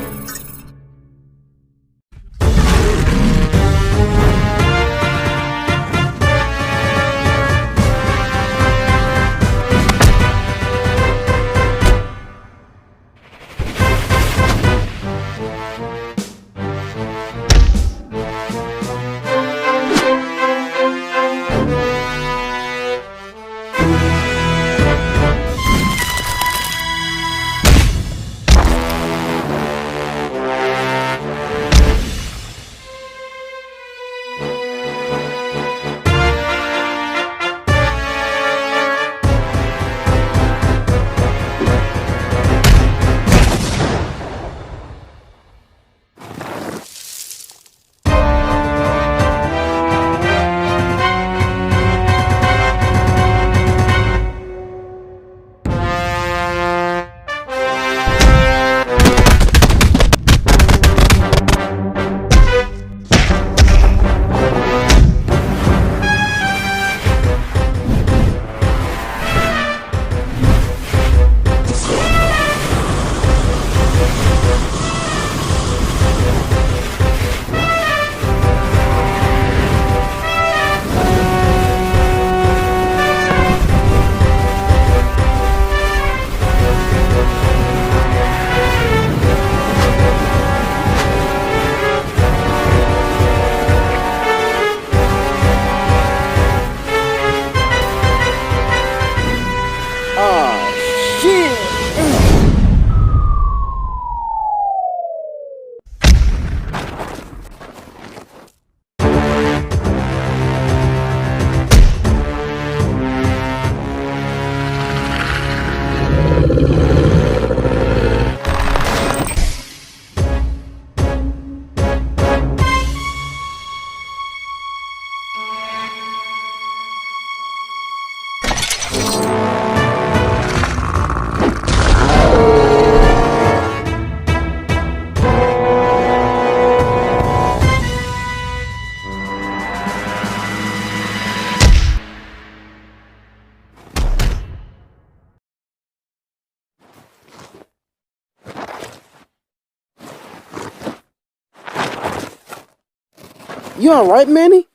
You alright, Manny?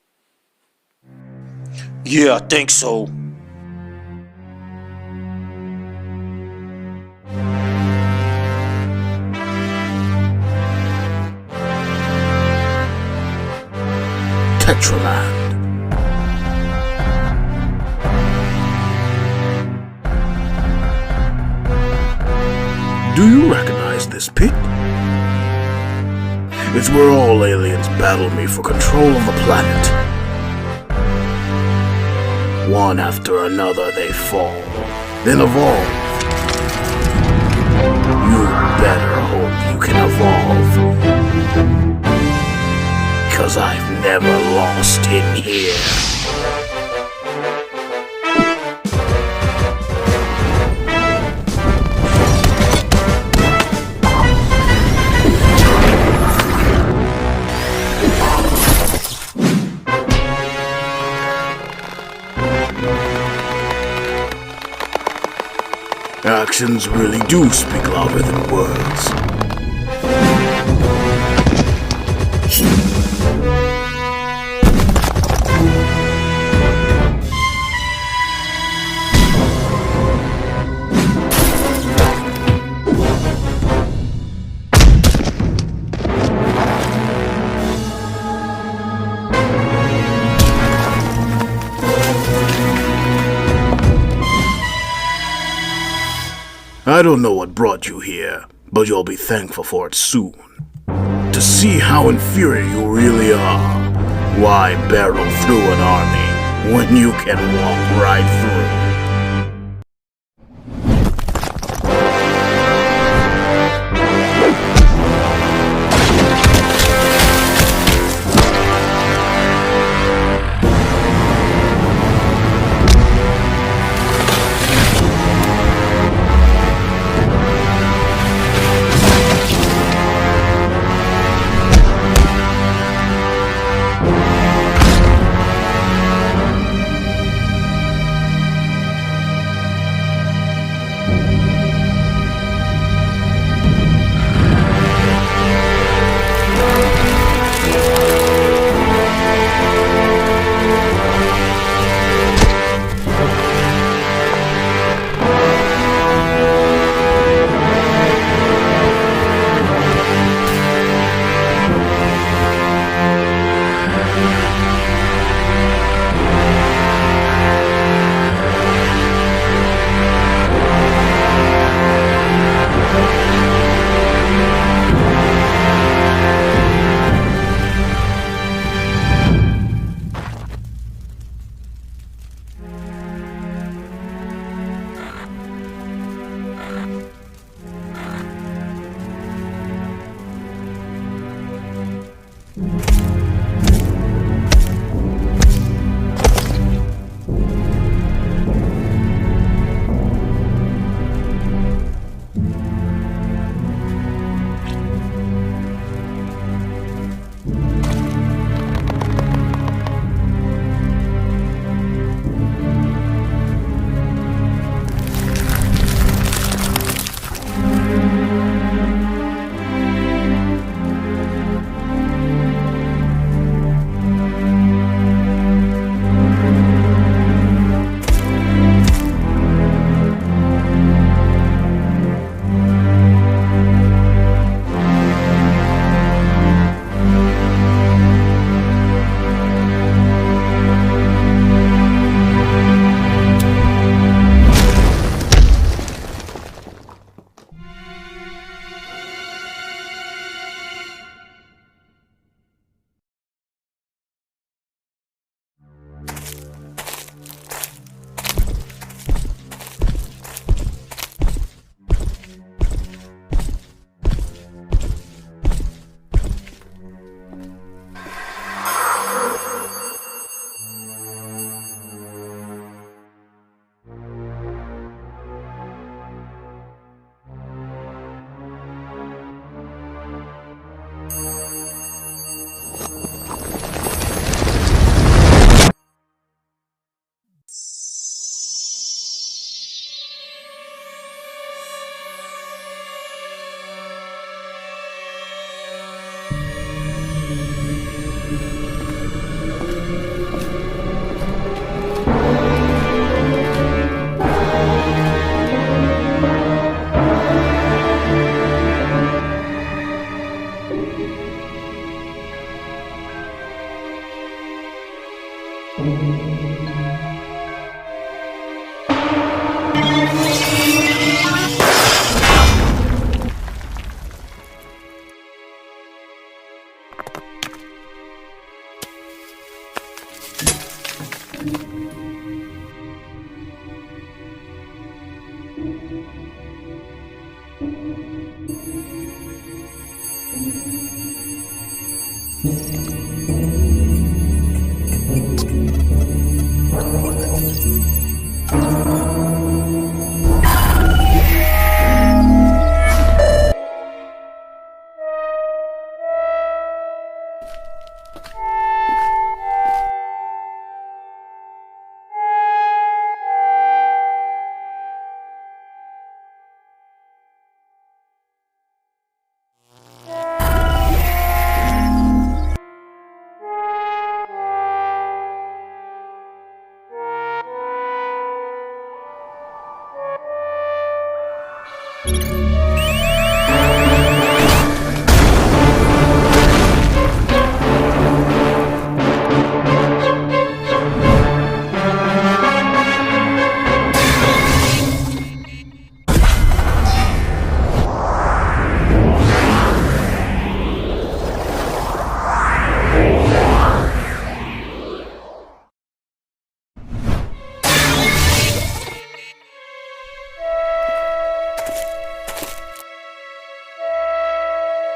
Yeah, I think so. Tetraland. Do you recognize this pit? It's where all aliens battle me for control of the planet. One after another they fall, then evolve. You better hope you can evolve. 'Cause I've never lost in here. Actions really do speak louder than words. I don't know what brought you here, but you'll be thankful for it soon. To see how inferior you really are. Why barrel through an army when you can walk right through?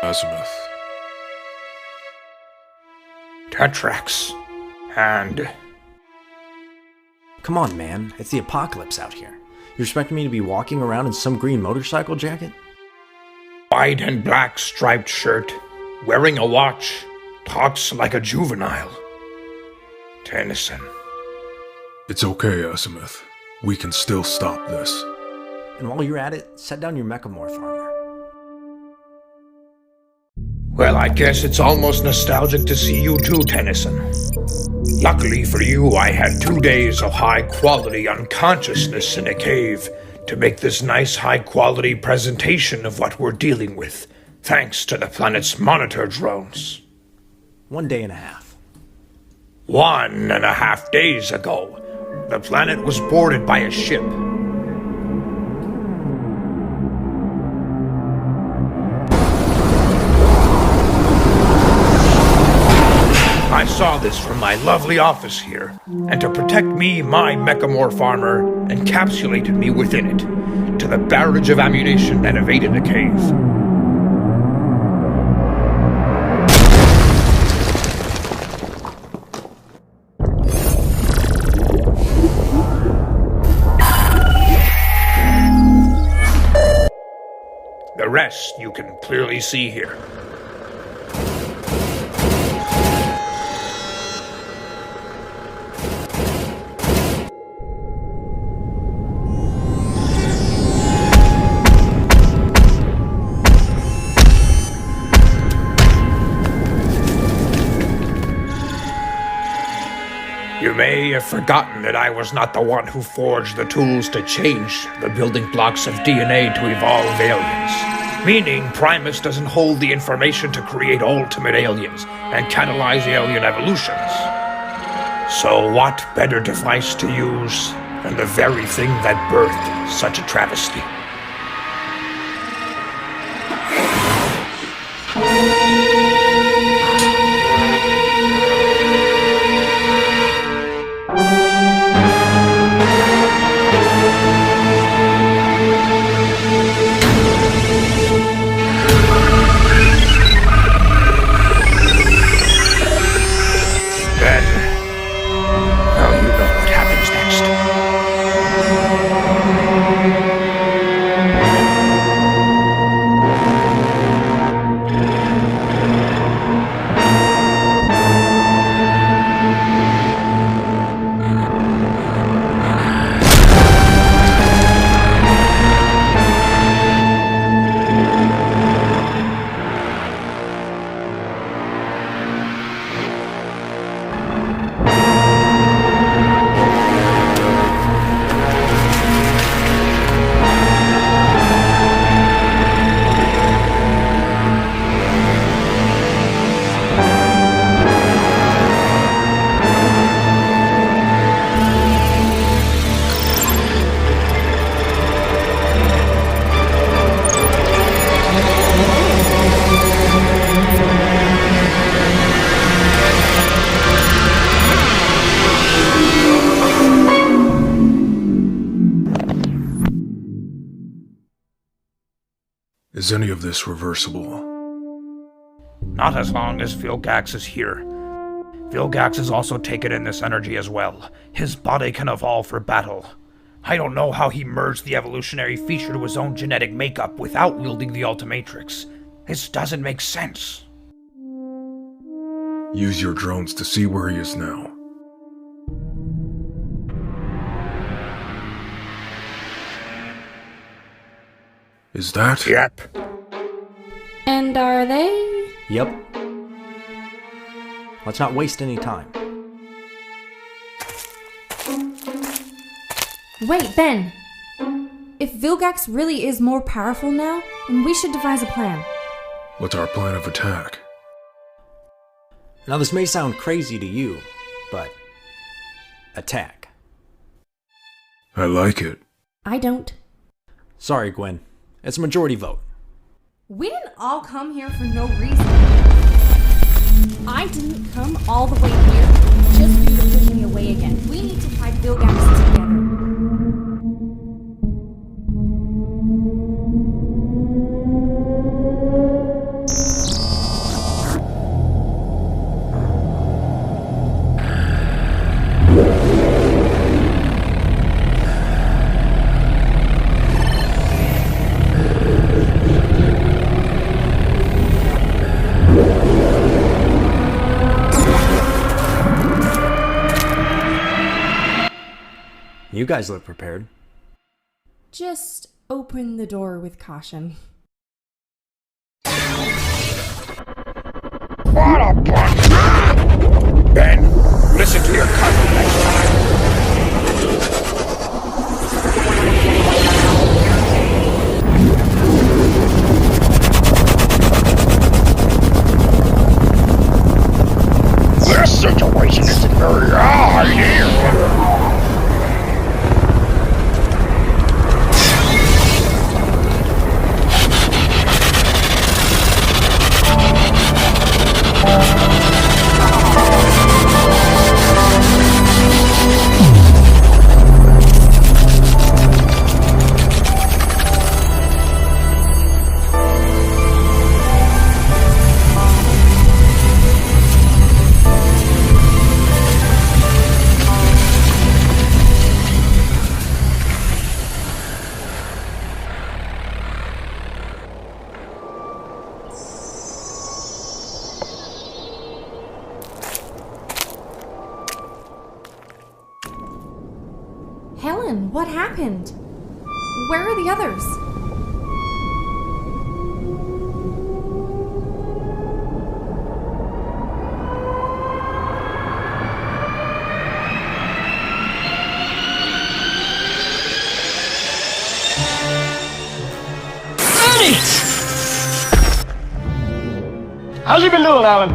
Azimuth. Tetrax. And... Come on, man. It's the apocalypse out here. You expecting me to be walking around in some green motorcycle jacket? White and black striped shirt, wearing a watch, talks like a juvenile. Tennyson. It's okay, Azimuth. We can still stop this. And while you're at it, set down your Mechamorph armor. Well, I guess it's almost nostalgic to see you too, Tennyson. Luckily for you, I had 2 days of high-quality unconsciousness in a cave to make this nice high-quality presentation of what we're dealing with, thanks to the planet's monitor drones. 1 day and a half. 1.5 days ago, the planet was boarded by a ship. I saw this from my lovely office here, and to protect me, my Mechamorph armor encapsulated me within it, to the barrage of ammunition that evaded the cave. The rest you can clearly see here. You may have forgotten that I was not the one who forged the tools to change the building blocks of DNA to evolve aliens. Meaning Primus doesn't hold the information to create ultimate aliens and catalyze alien evolutions. So what better device to use than the very thing that birthed such a travesty? Is any of this reversible? Not as long as Vilgax is here. Vilgax has also taken in this energy as well. His body can evolve for battle. I don't know how he merged the evolutionary feature to his own genetic makeup without wielding the Ultimatrix. This doesn't make sense. Use your drones to see where he is now. Is that? Yep. And are they? Yep. Let's not waste any time. Wait, Ben! If Vilgax really is more powerful now, then we should devise a plan. What's our plan of attack? Now this may sound crazy to you, but attack. I like it. I don't. Sorry, Gwen. It's a majority vote. We didn't all come here for no reason. I didn't come all the way here just for you to push me away again. We need to fight Vilgax together. You guys look prepared. Just open the door with caution. What a bunch! Ben, listen to your cousin next time. This situation isn't very ideal. Helen, what happened? Where are the others? How's he been doing, Alan?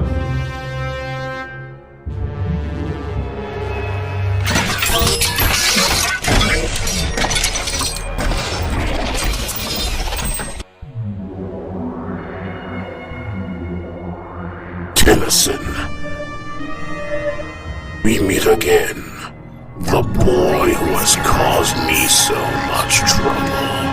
Tennyson. We meet again. The boy who has caused me so much trouble.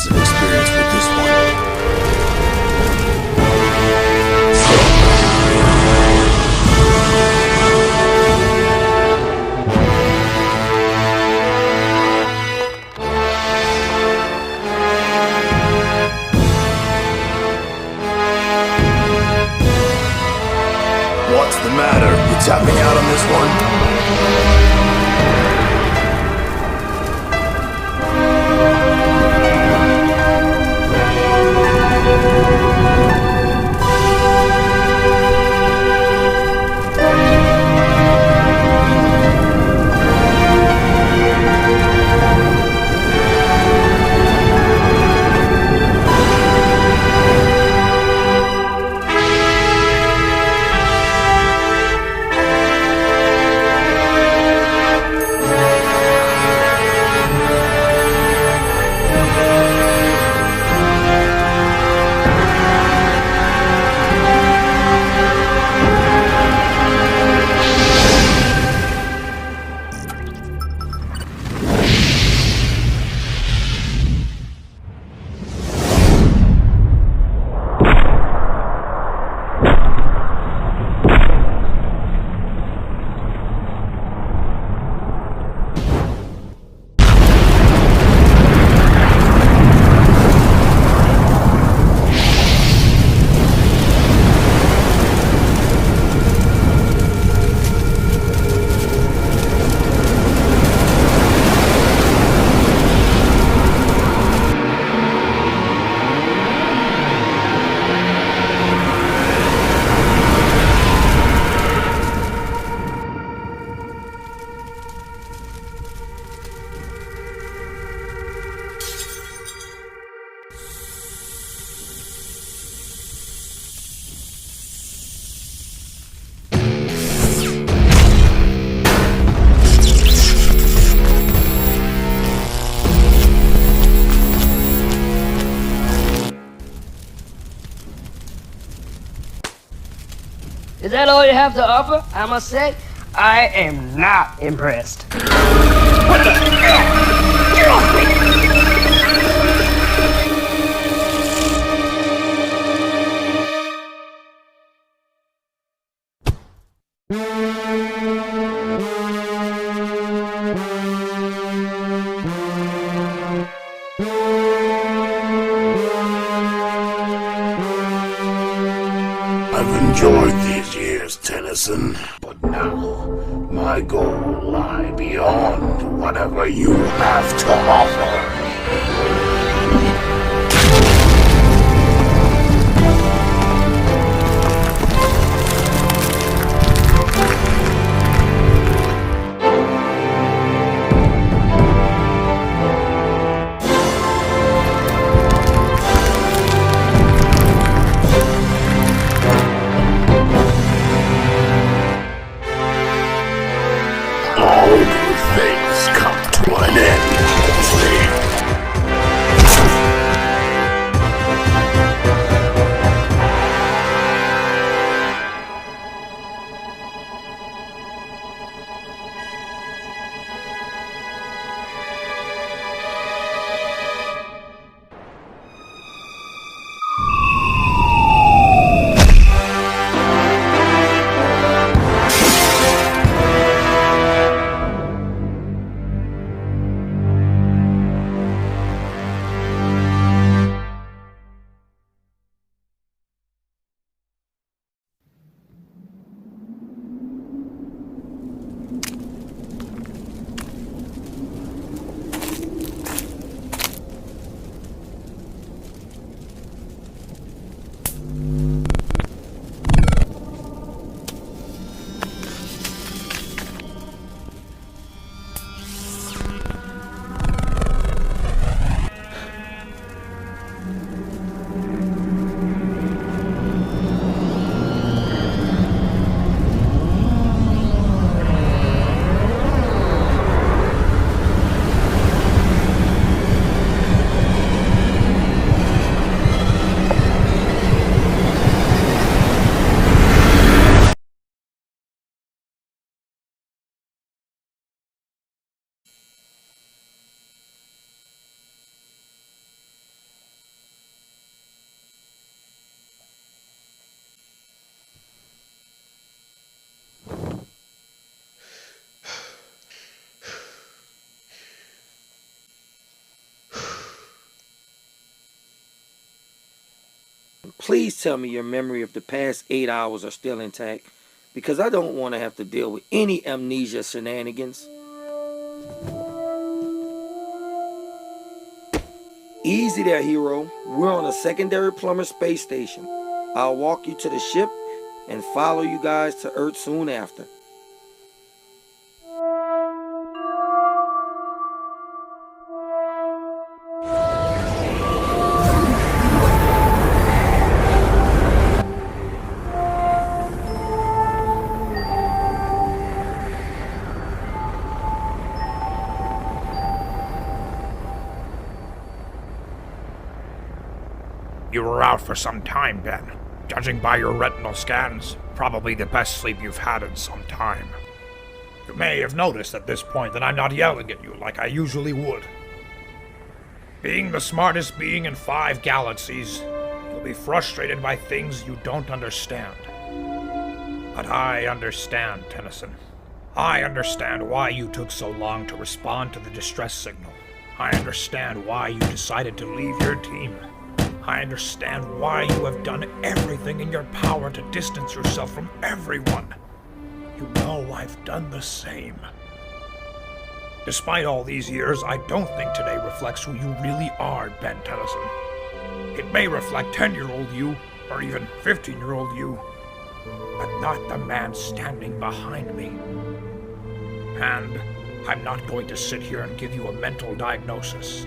lots of experience with this one. What's the matter? You tapping out on this one? Is that all you have to offer? I must say, I am not impressed. What the? Get off me! I've enjoyed these years, Tennyson, but now my goal will lie beyond whatever you have to offer. All good things come to an end, Kingsley. Please tell me your memory of the past 8 hours are still intact, because I don't want to have to deal with any amnesia shenanigans. Easy there, hero. We're on a secondary plumber space station. I'll walk you to the ship and follow you guys to Earth soon after. You were out for some time, Ben. Judging by your retinal scans, probably the best sleep you've had in some time. You may have noticed at this point that I'm not yelling at you like I usually would. Being the smartest being in 5 galaxies, you'll be frustrated by things you don't understand. But I understand, Tennyson. I understand why you took so long to respond to the distress signal. I understand why you decided to leave your team. I understand why you have done everything in your power to distance yourself from everyone. You know I've done the same. Despite all these years, I don't think today reflects who you really are, Ben Tennyson. It may reflect 10-year-old you, or even 15-year-old you, but not the man standing behind me. And I'm not going to sit here and give you a mental diagnosis.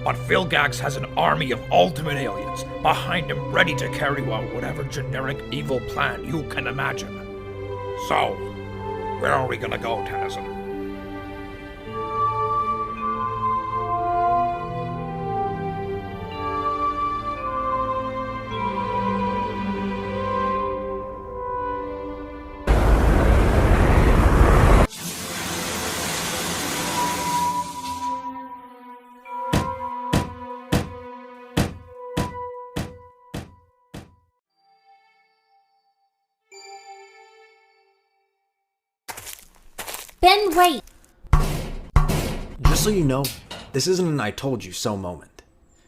But Vilgax has an army of ultimate aliens behind him ready to carry out whatever generic evil plan you can imagine. So, where are we gonna go, Tennyson? Ben, wait! Just so you know, this isn't an I told you so moment.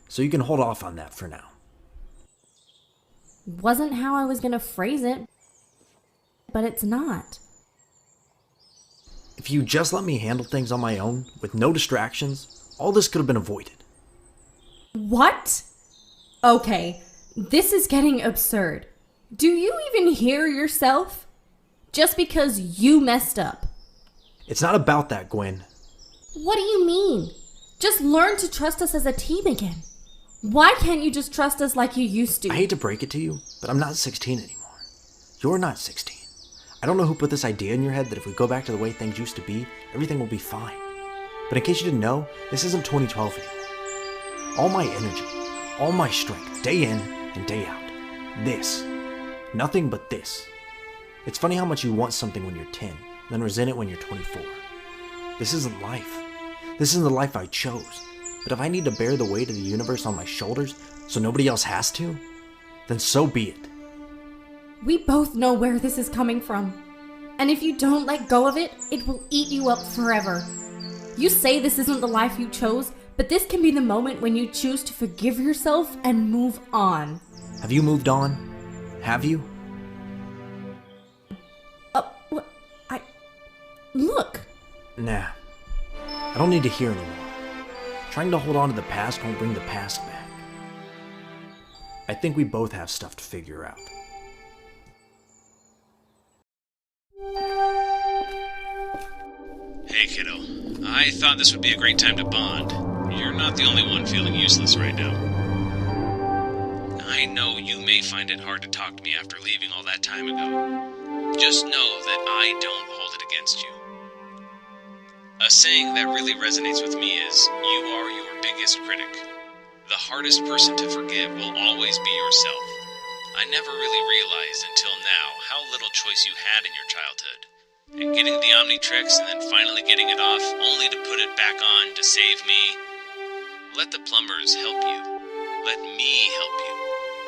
So you can hold off on that for now. Wasn't how I was gonna phrase it, but it's not. If you just let me handle things on my own, with no distractions, all this could have been avoided. What? Okay, this is getting absurd. Do you even hear yourself? Just because you messed up. It's not about that, Gwen. What do you mean? Just learn to trust us as a team again. Why can't you just trust us like you used to? I hate to break it to you, but I'm not 16 anymore. You're not 16. I don't know who put this idea in your head that if we go back to the way things used to be, everything will be fine. But in case you didn't know, this isn't 2012 anymore. All my energy, all my strength, day in and day out. This. Nothing but this. It's funny how much you want something when you're 10, then resent it when you're 24. This isn't life. This isn't the life I chose. But if I need to bear the weight of the universe on my shoulders so nobody else has to, then so be it. We both know where this is coming from. And if you don't let go of it, it will eat you up forever. You say this isn't the life you chose, but this can be the moment when you choose to forgive yourself and move on. Have you moved on? Have you? Look. Nah. I don't need to hear anymore. Trying to hold on to the past won't bring the past back. I think we both have stuff to figure out. Hey, kiddo. I thought this would be a great time to bond. You're not the only one feeling useless right now. I know you may find it hard to talk to me after leaving all that time ago. Just know that I don't hold it against you. A saying that really resonates with me is, you are your biggest critic. The hardest person to forgive will always be yourself. I never really realized until now how little choice you had in your childhood. And getting the Omnitrix and then finally getting it off, only to put it back on to save me. Let the plumbers help you. Let me help you.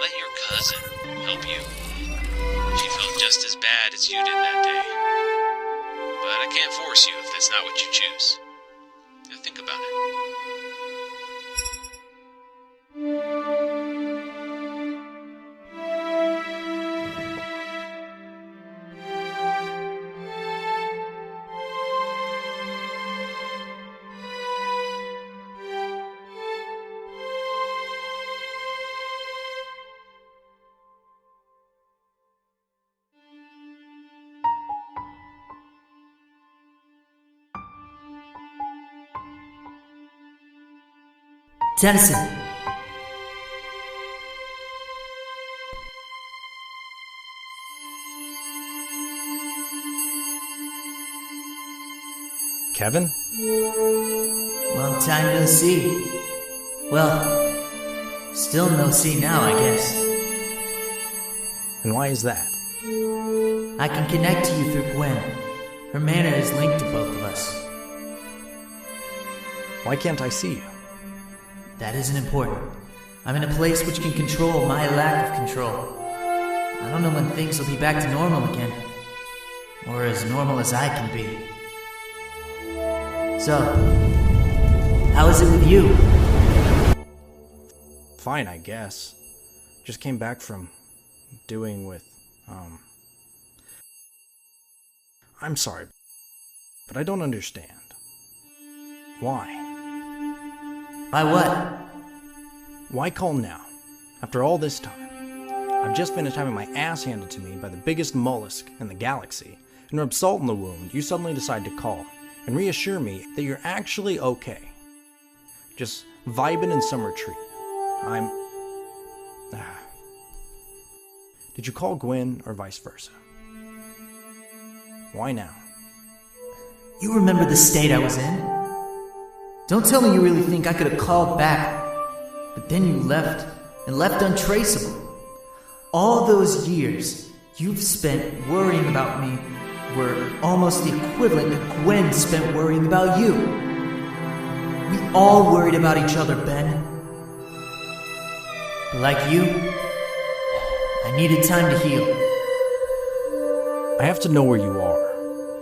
Let your cousin help you. She felt just as bad as you did that day. But I can't force you if that's not what you choose. Now think about it. Tennyson. Kevin? Long time no see. Well, still no see now, I guess. And why is that? I can connect to you through Gwen. Her mana is linked to both of us. Why can't I see you? That isn't important. I'm in a place which can control my lack of control. I don't know when things will be back to normal again. Or as normal as I can be. So, how is it with you? Fine, I guess. Just came back from doing with, I'm sorry, but I don't understand. Why? By what? Why call now? After all this time? I've just finished having my ass handed to me by the biggest mollusk in the galaxy, and rub salt in the wound, you suddenly decide to call and reassure me that you're actually okay. Just vibing in some retreat. Did you call Gwen or vice versa? Why now? You remember the state I was in? Don't tell me you really think I could have called back. But then you left, and left untraceable. All those years you've spent worrying about me were almost the equivalent that Gwen spent worrying about you. We all worried about each other, Ben. But like you, I needed time to heal. I have to know where you are.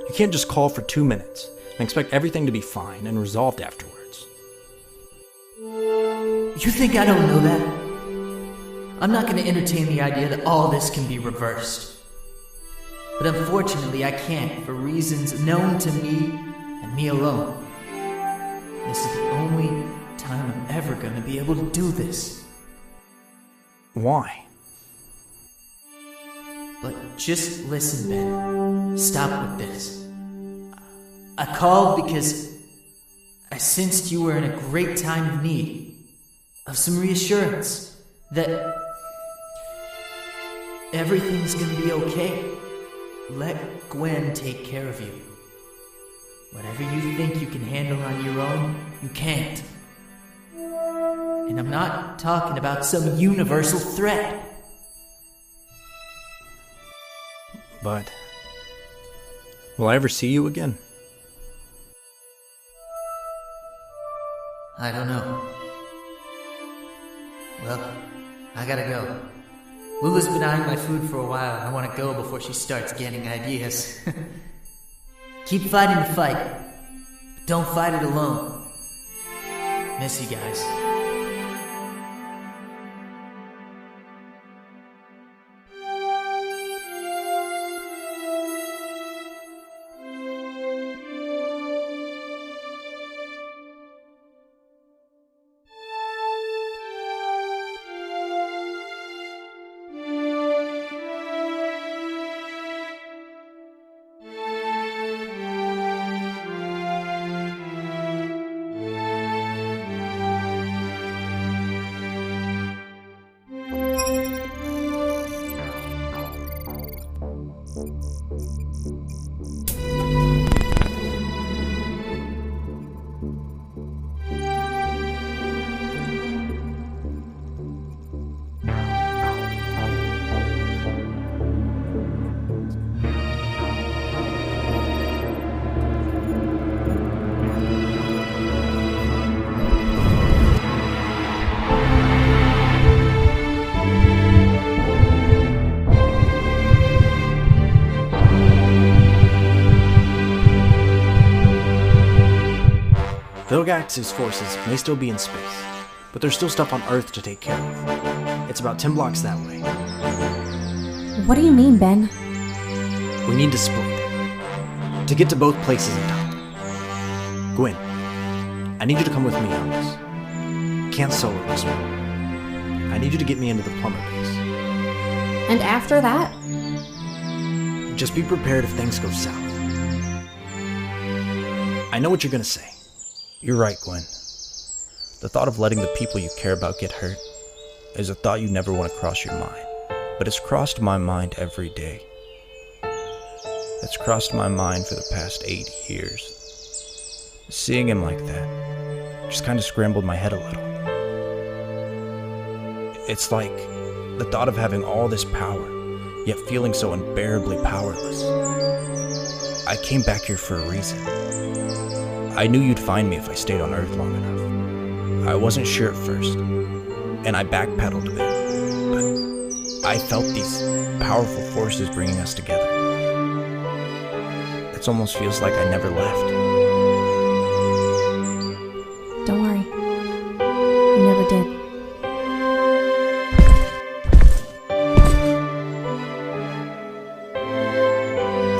You can't just call for 2 minutes and expect everything to be fine and resolved afterwards. You think I don't know that? I'm not going to entertain the idea that all this can be reversed. But unfortunately, I can't for reasons known to me and me alone. This is the only time I'm ever going to be able to do this. Why? But just listen, Ben. Stop with this. I called because I sensed you were in a great time of need, of some reassurance that everything's gonna be okay. Let Gwen take care of you. Whatever you think you can handle on your own, you can't. And I'm not talking about some universal threat. But will I ever see you again? I don't know. Well, I gotta go. Lula's been eyeing my food for a while. I want to go before she starts getting ideas. Keep fighting the fight, but don't fight it alone. Miss you guys. Vilgax's forces may still be in space, but there's still stuff on Earth to take care of. It's about 10 blocks that way. What do you mean, Ben? We need to split. To get to both places in time. Gwen, I need you to come with me on this. Can't solo this one. I need you to get me into the plumber base. And after that? Just be prepared if things go south. I know what you're gonna say. You're right, Gwen. The thought of letting the people you care about get hurt is a thought you never want to cross your mind, but it's crossed my mind every day. It's crossed my mind for the past 8 years. Seeing him like that just kind of scrambled my head a little. It's like the thought of having all this power, yet feeling so unbearably powerless. I came back here for a reason. I knew you'd find me if I stayed on Earth long enough. I wasn't sure at first, and I backpedaled a bit, but I felt these powerful forces bringing us together. It almost feels like I never left. Don't worry. You never did.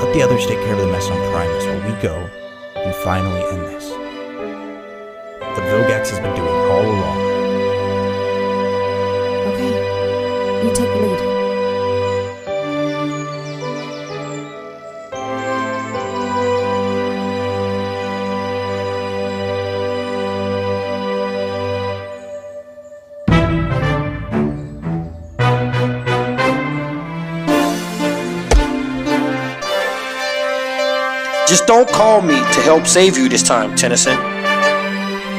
Let the others take care of the mess on Primus while we go and finally end this. What Vilgax has been doing all along. Okay. You take the lead. Just don't call me to help save you this time, Tennyson.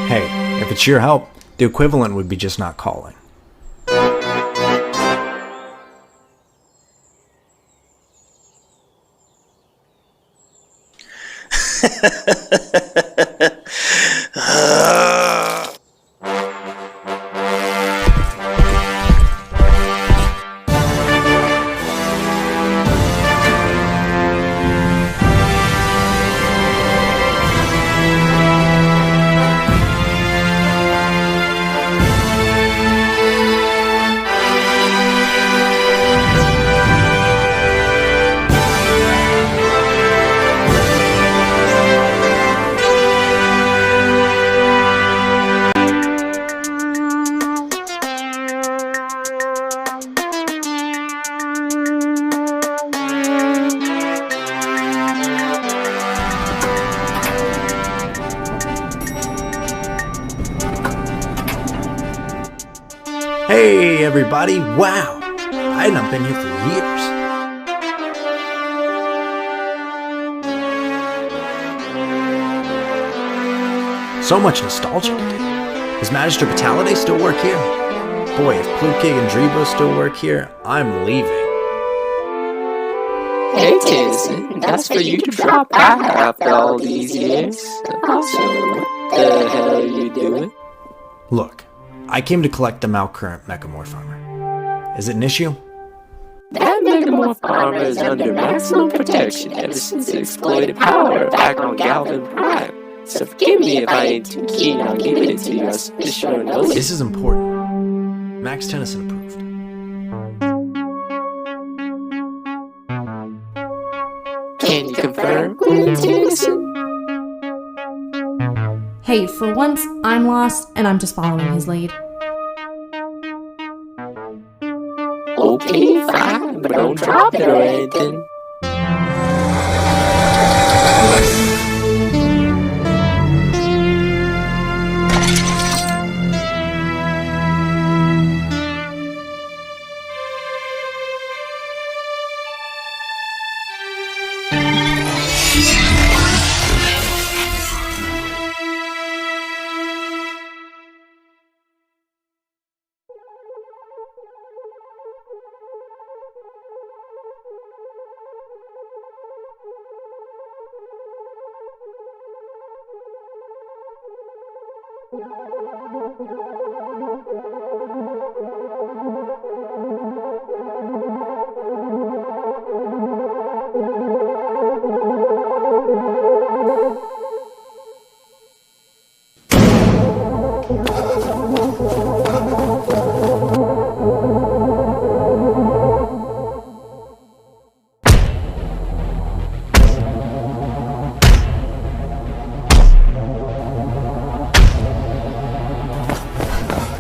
Hey, if it's your help, the equivalent would be just not calling. Hey everybody, wow! I hadn't been here for years. So much nostalgia today. Does Magister Vitality still work here? Boy, if Plukig and Drebo still work here, I'm leaving. Hey Tennyson, that's for you to drop by after all these years. Also, what the hell are you doing? Look, I came to collect the Malcurrent Mechamorph armor. Is it an issue? That Megamorph armor is under maximum protection ever since it exploited power back on Galvin Prime. So forgive me if I ain't too keen on giving it to you as a short notice. This is important. Max Tennyson approved. Can you confirm, Queen Tennyson? Hey, for once, I'm lost, and I'm just following his lead. Okay, fine, but don't drop it or anything.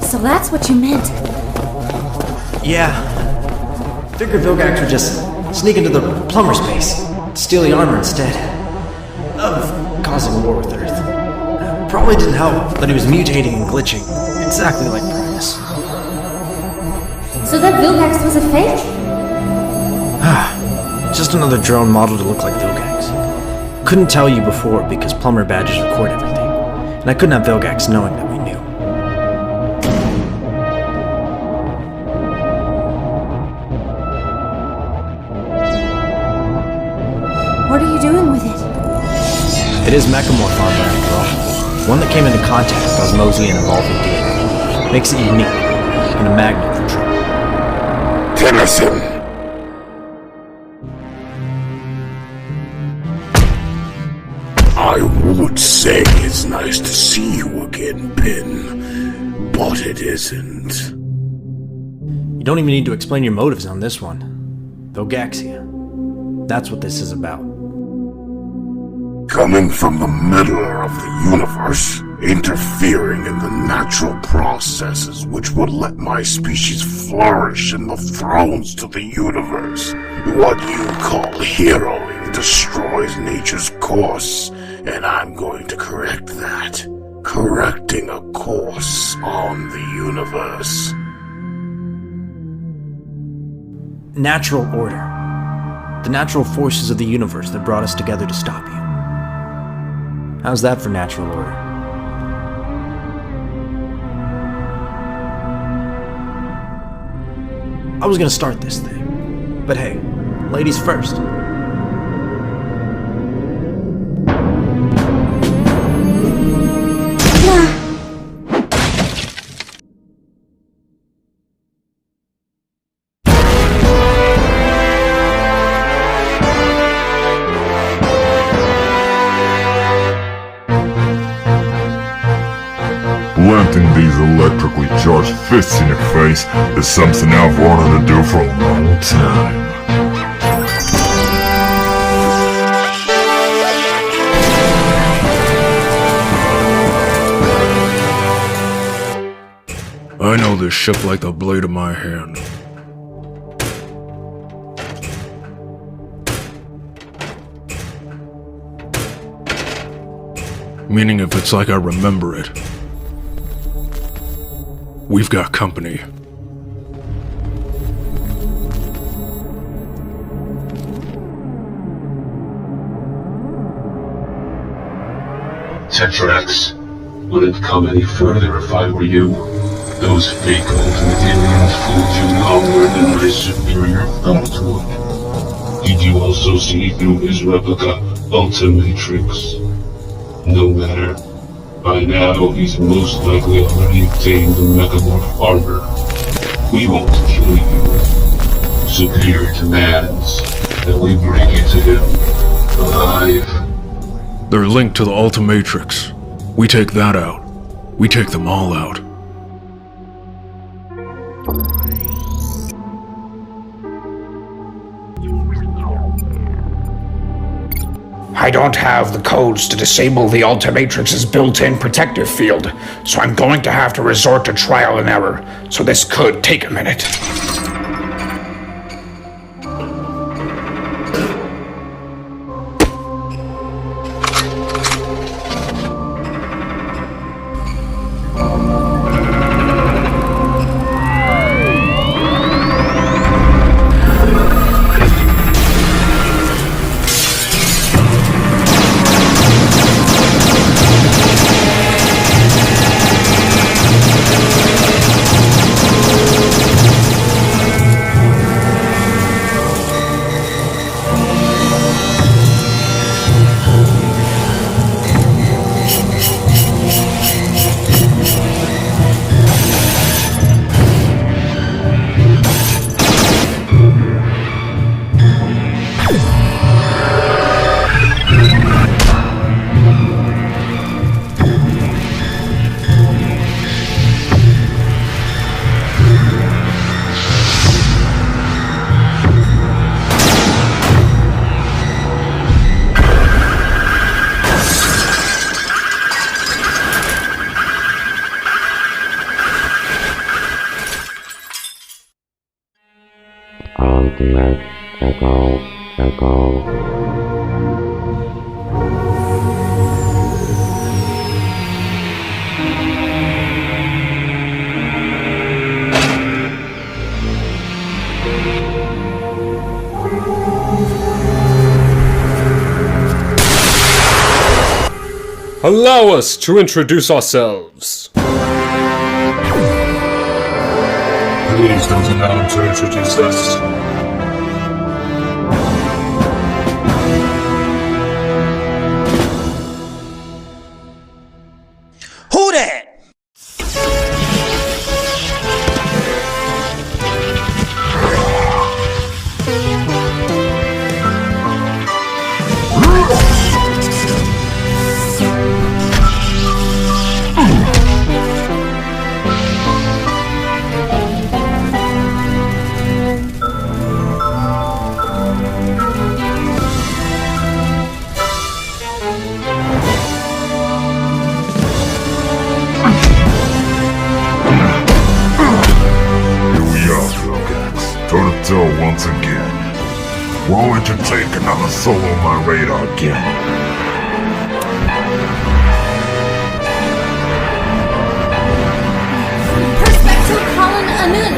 So that's what you meant. Yeah. Figured Vilgax would just sneak into the plumber's base, steal the armor instead of causing war with Earth. Probably didn't help that he was mutating and glitching, exactly like Primus. So that Vilgax was a fake? Just another drone model to look like Vilgax. Couldn't tell you before because plumber badges record everything, and I couldn't have Vilgax knowing that we knew. What are you doing with it? It is Mechamorph armor after all. One that came into contact with Osmosi and evolving DNA. Makes it unique, and a magnet for trouble. Tennyson! I would say it's nice to see you again, Pin, but it isn't. You don't even need to explain your motives on this one. Vilgaxia. That's what this is about. Coming from the middle of the universe, interfering in the natural processes which would let my species flourish in the thrones to the universe. What you call heroing destroys nature's course, and I'm going to correct that. Correcting a course on the universe. Natural order. The natural forces of the universe that brought us together to stop you. How's that for natural order? I was gonna start this thing, but hey, ladies first. Planting these electrically charged fists in your face is something I've wanted to do for a long time. I know this ship like the blade of my hand. Meaning if it's like I remember it. We've got company. Tetrax, wouldn't come any further if I were you. Those fake ultimate aliens fooled you longer than my superior thought would. Did you also see through his replica, Ultimatrix? No matter. By now, he's most likely already obtained the Mechamorph armor. We won't kill you. Superior demands that we bring you to him alive. They're linked to the Ultimatrix. We take that out. We take them all out. I don't have the codes to disable the Ultimatrix's built-in protective field, so I'm going to have to resort to trial and error, so this could take a minute. Ultimate Echo. Allow us to introduce ourselves. Please don't allow him to introduce us. Who that? Once again. Willing to take another soul on my radar again. Perspective Colin Anun.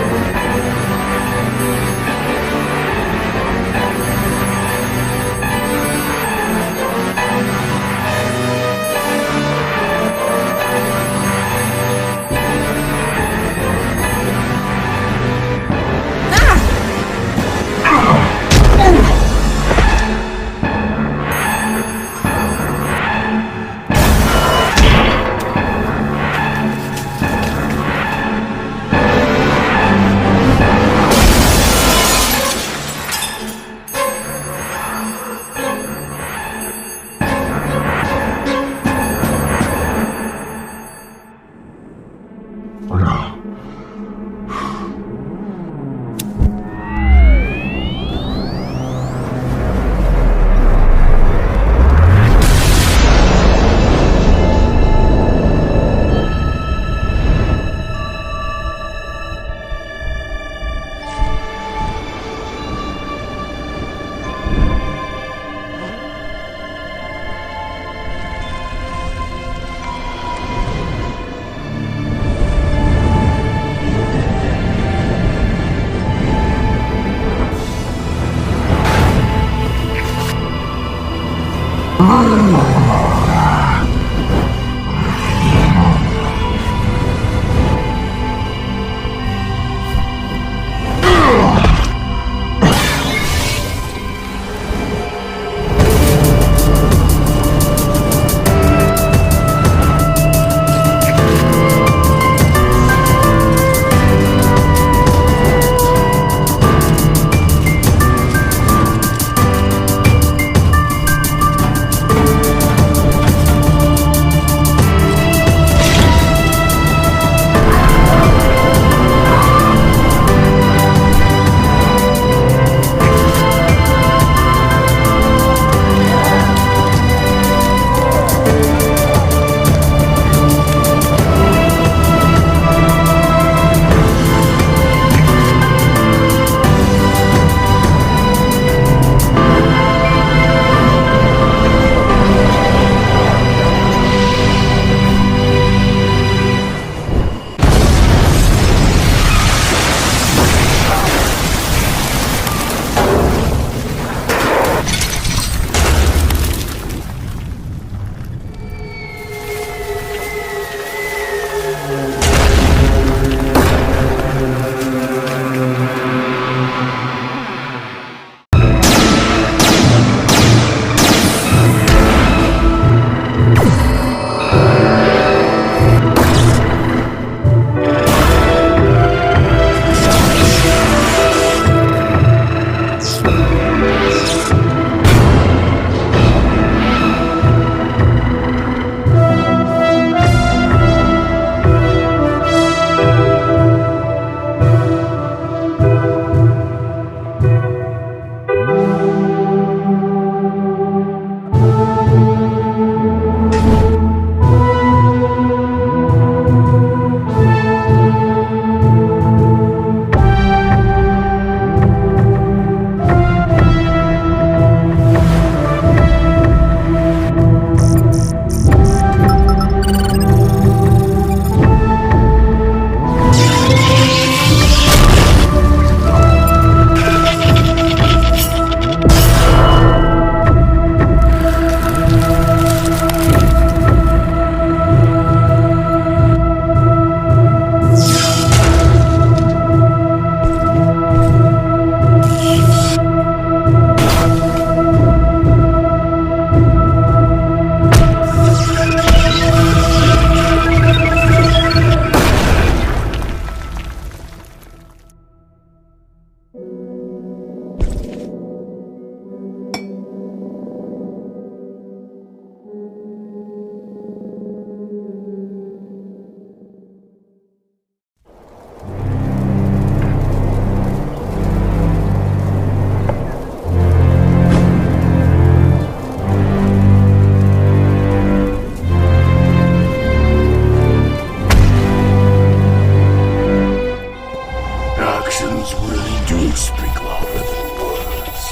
speak louder than words.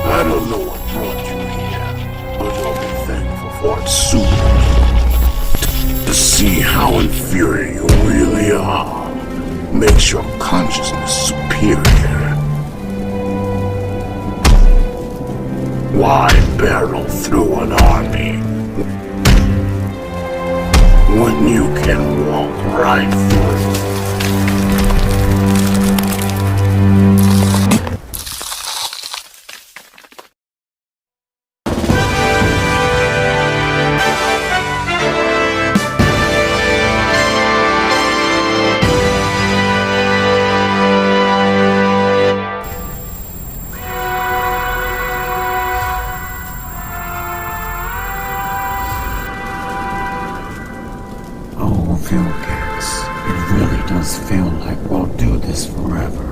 I don't know what brought you here, but you'll be thankful for it soon. To see how inferior you really are makes your consciousness superior. Why barrel through an army when you can walk right through it? Vilgax, it really does feel like we'll do this forever.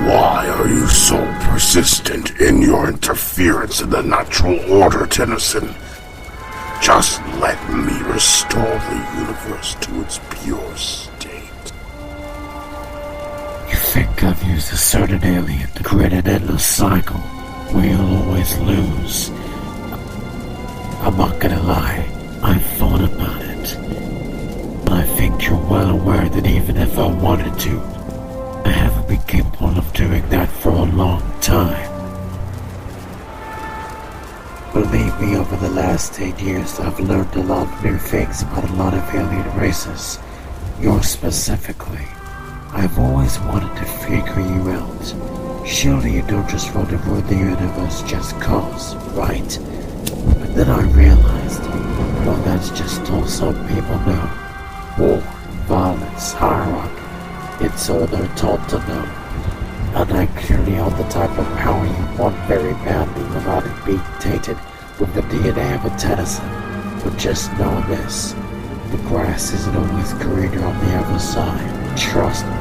Why are you so persistent in your interference in the natural order, Tennyson? Just let me restore the universe to its pure state. You think I've used a certain alien to create an endless cycle where you'll always lose? I'm not gonna lie, I've thought about it. I think you're well aware that even if I wanted to, I haven't been capable of doing that for a long time. Believe me, over the last 8 years, I've learned a lot of new things about a lot of alien races. Yours specifically. I've always wanted to figure you out. Surely you don't just want to rule the universe just cause, right? But then I realized, well, that's just all some people know. War, violence, hierarchy, it's all they're taught to know. And I clearly hold the type of power you want very badly without it being tainted with the DNA of a Tennyson. But just know this, the grass isn't always greener on the other side, trust me.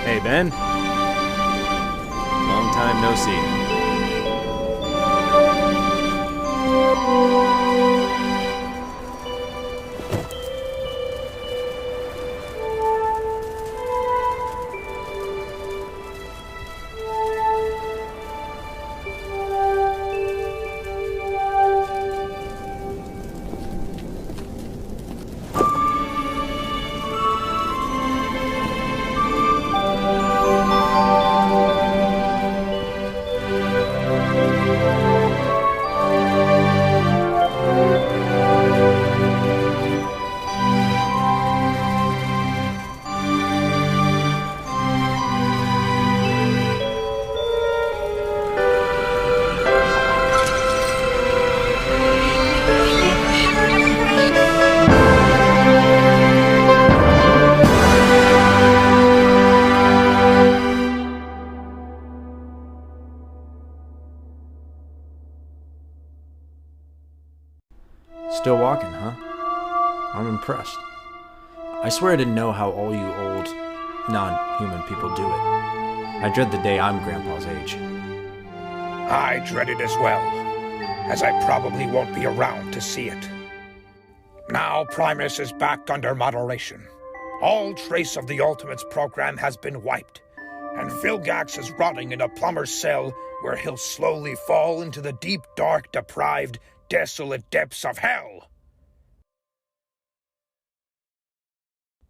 Hey, Ben. Long time no see. Still walking, huh? I'm impressed. I swear I didn't know how all you old, non-human people do it. I dread the day I'm Grandpa's age. I dread it as well, as I probably won't be around to see it. Now Primus is back under moderation. All trace of the Ultimates program has been wiped, and Vilgax is rotting in a plumber's cell where he'll slowly fall into the deep, dark, deprived, desolate depths of hell.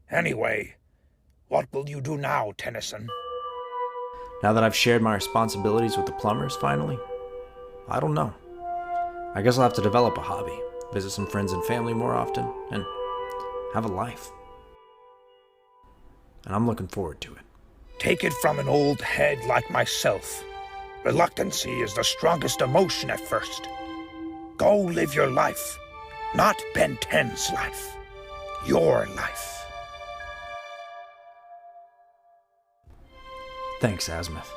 Anyway, what will you do now, Tennyson? Now that I've shared my responsibilities with the plumbers, finally, I don't know. I guess I'll have to develop a hobby, visit some friends and family more often, and have a life. And I'm looking forward to it. Take it from an old head like myself. Reluctancy is the strongest emotion at first. Go live your life, not Ben 10's life. Your life. Thanks, Azimuth.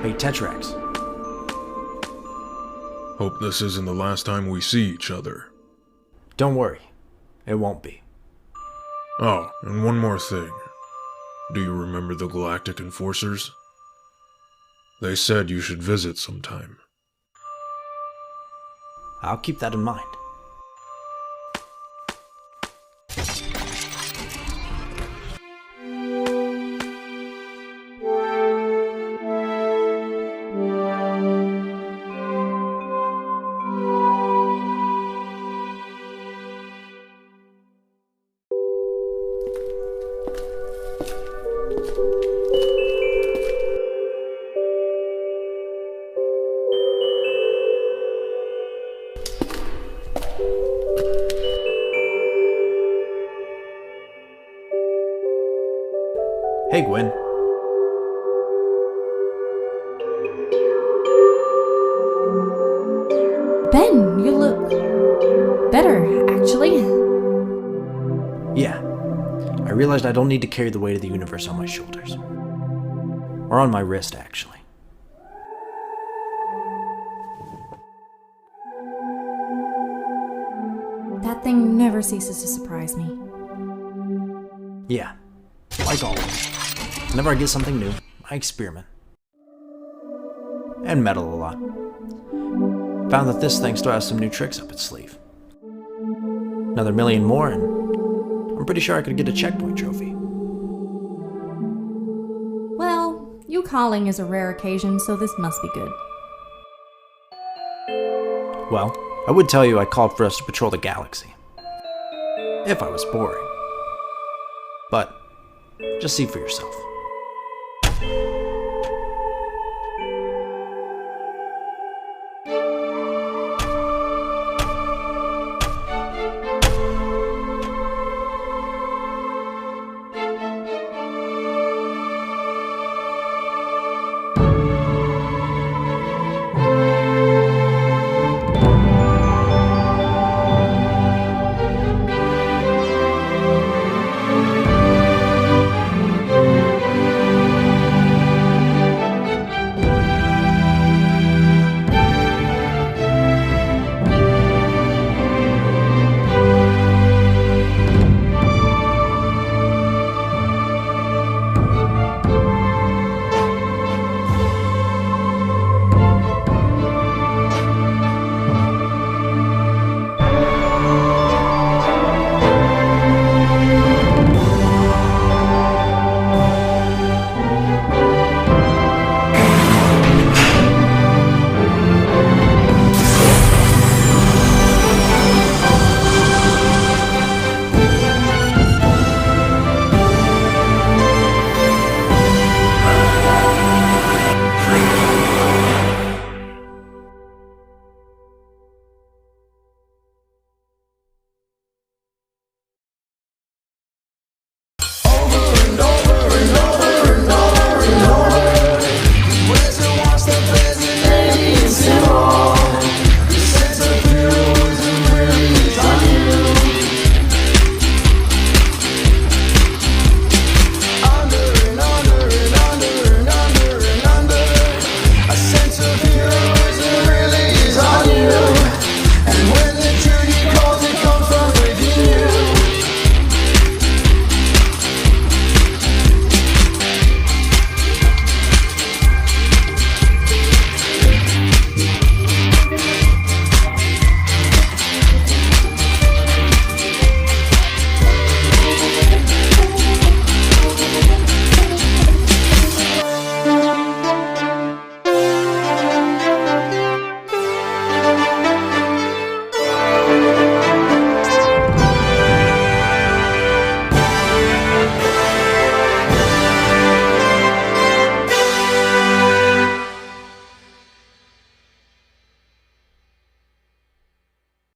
Hey, Tetrax. Hope this isn't the last time we see each other. Don't worry. It won't be. Oh, and one more thing. Do you remember the Galactic Enforcers? They said you should visit sometime. I'll keep that in mind. Hey, Gwen. Ben, you look better, actually. Yeah. I realized I don't need to carry the weight of the universe on my shoulders. Or on my wrist, actually. That thing never ceases to surprise me. Yeah. Like always. Whenever I get something new, I experiment. And meddle a lot. Found that this thing still has some new tricks up its sleeve. Another million more, and I'm pretty sure I could get a checkpoint trophy. Well, you calling is a rare occasion, so this must be good. Well, I would tell you I called for us to patrol the galaxy. If I was boring. But just see for yourself.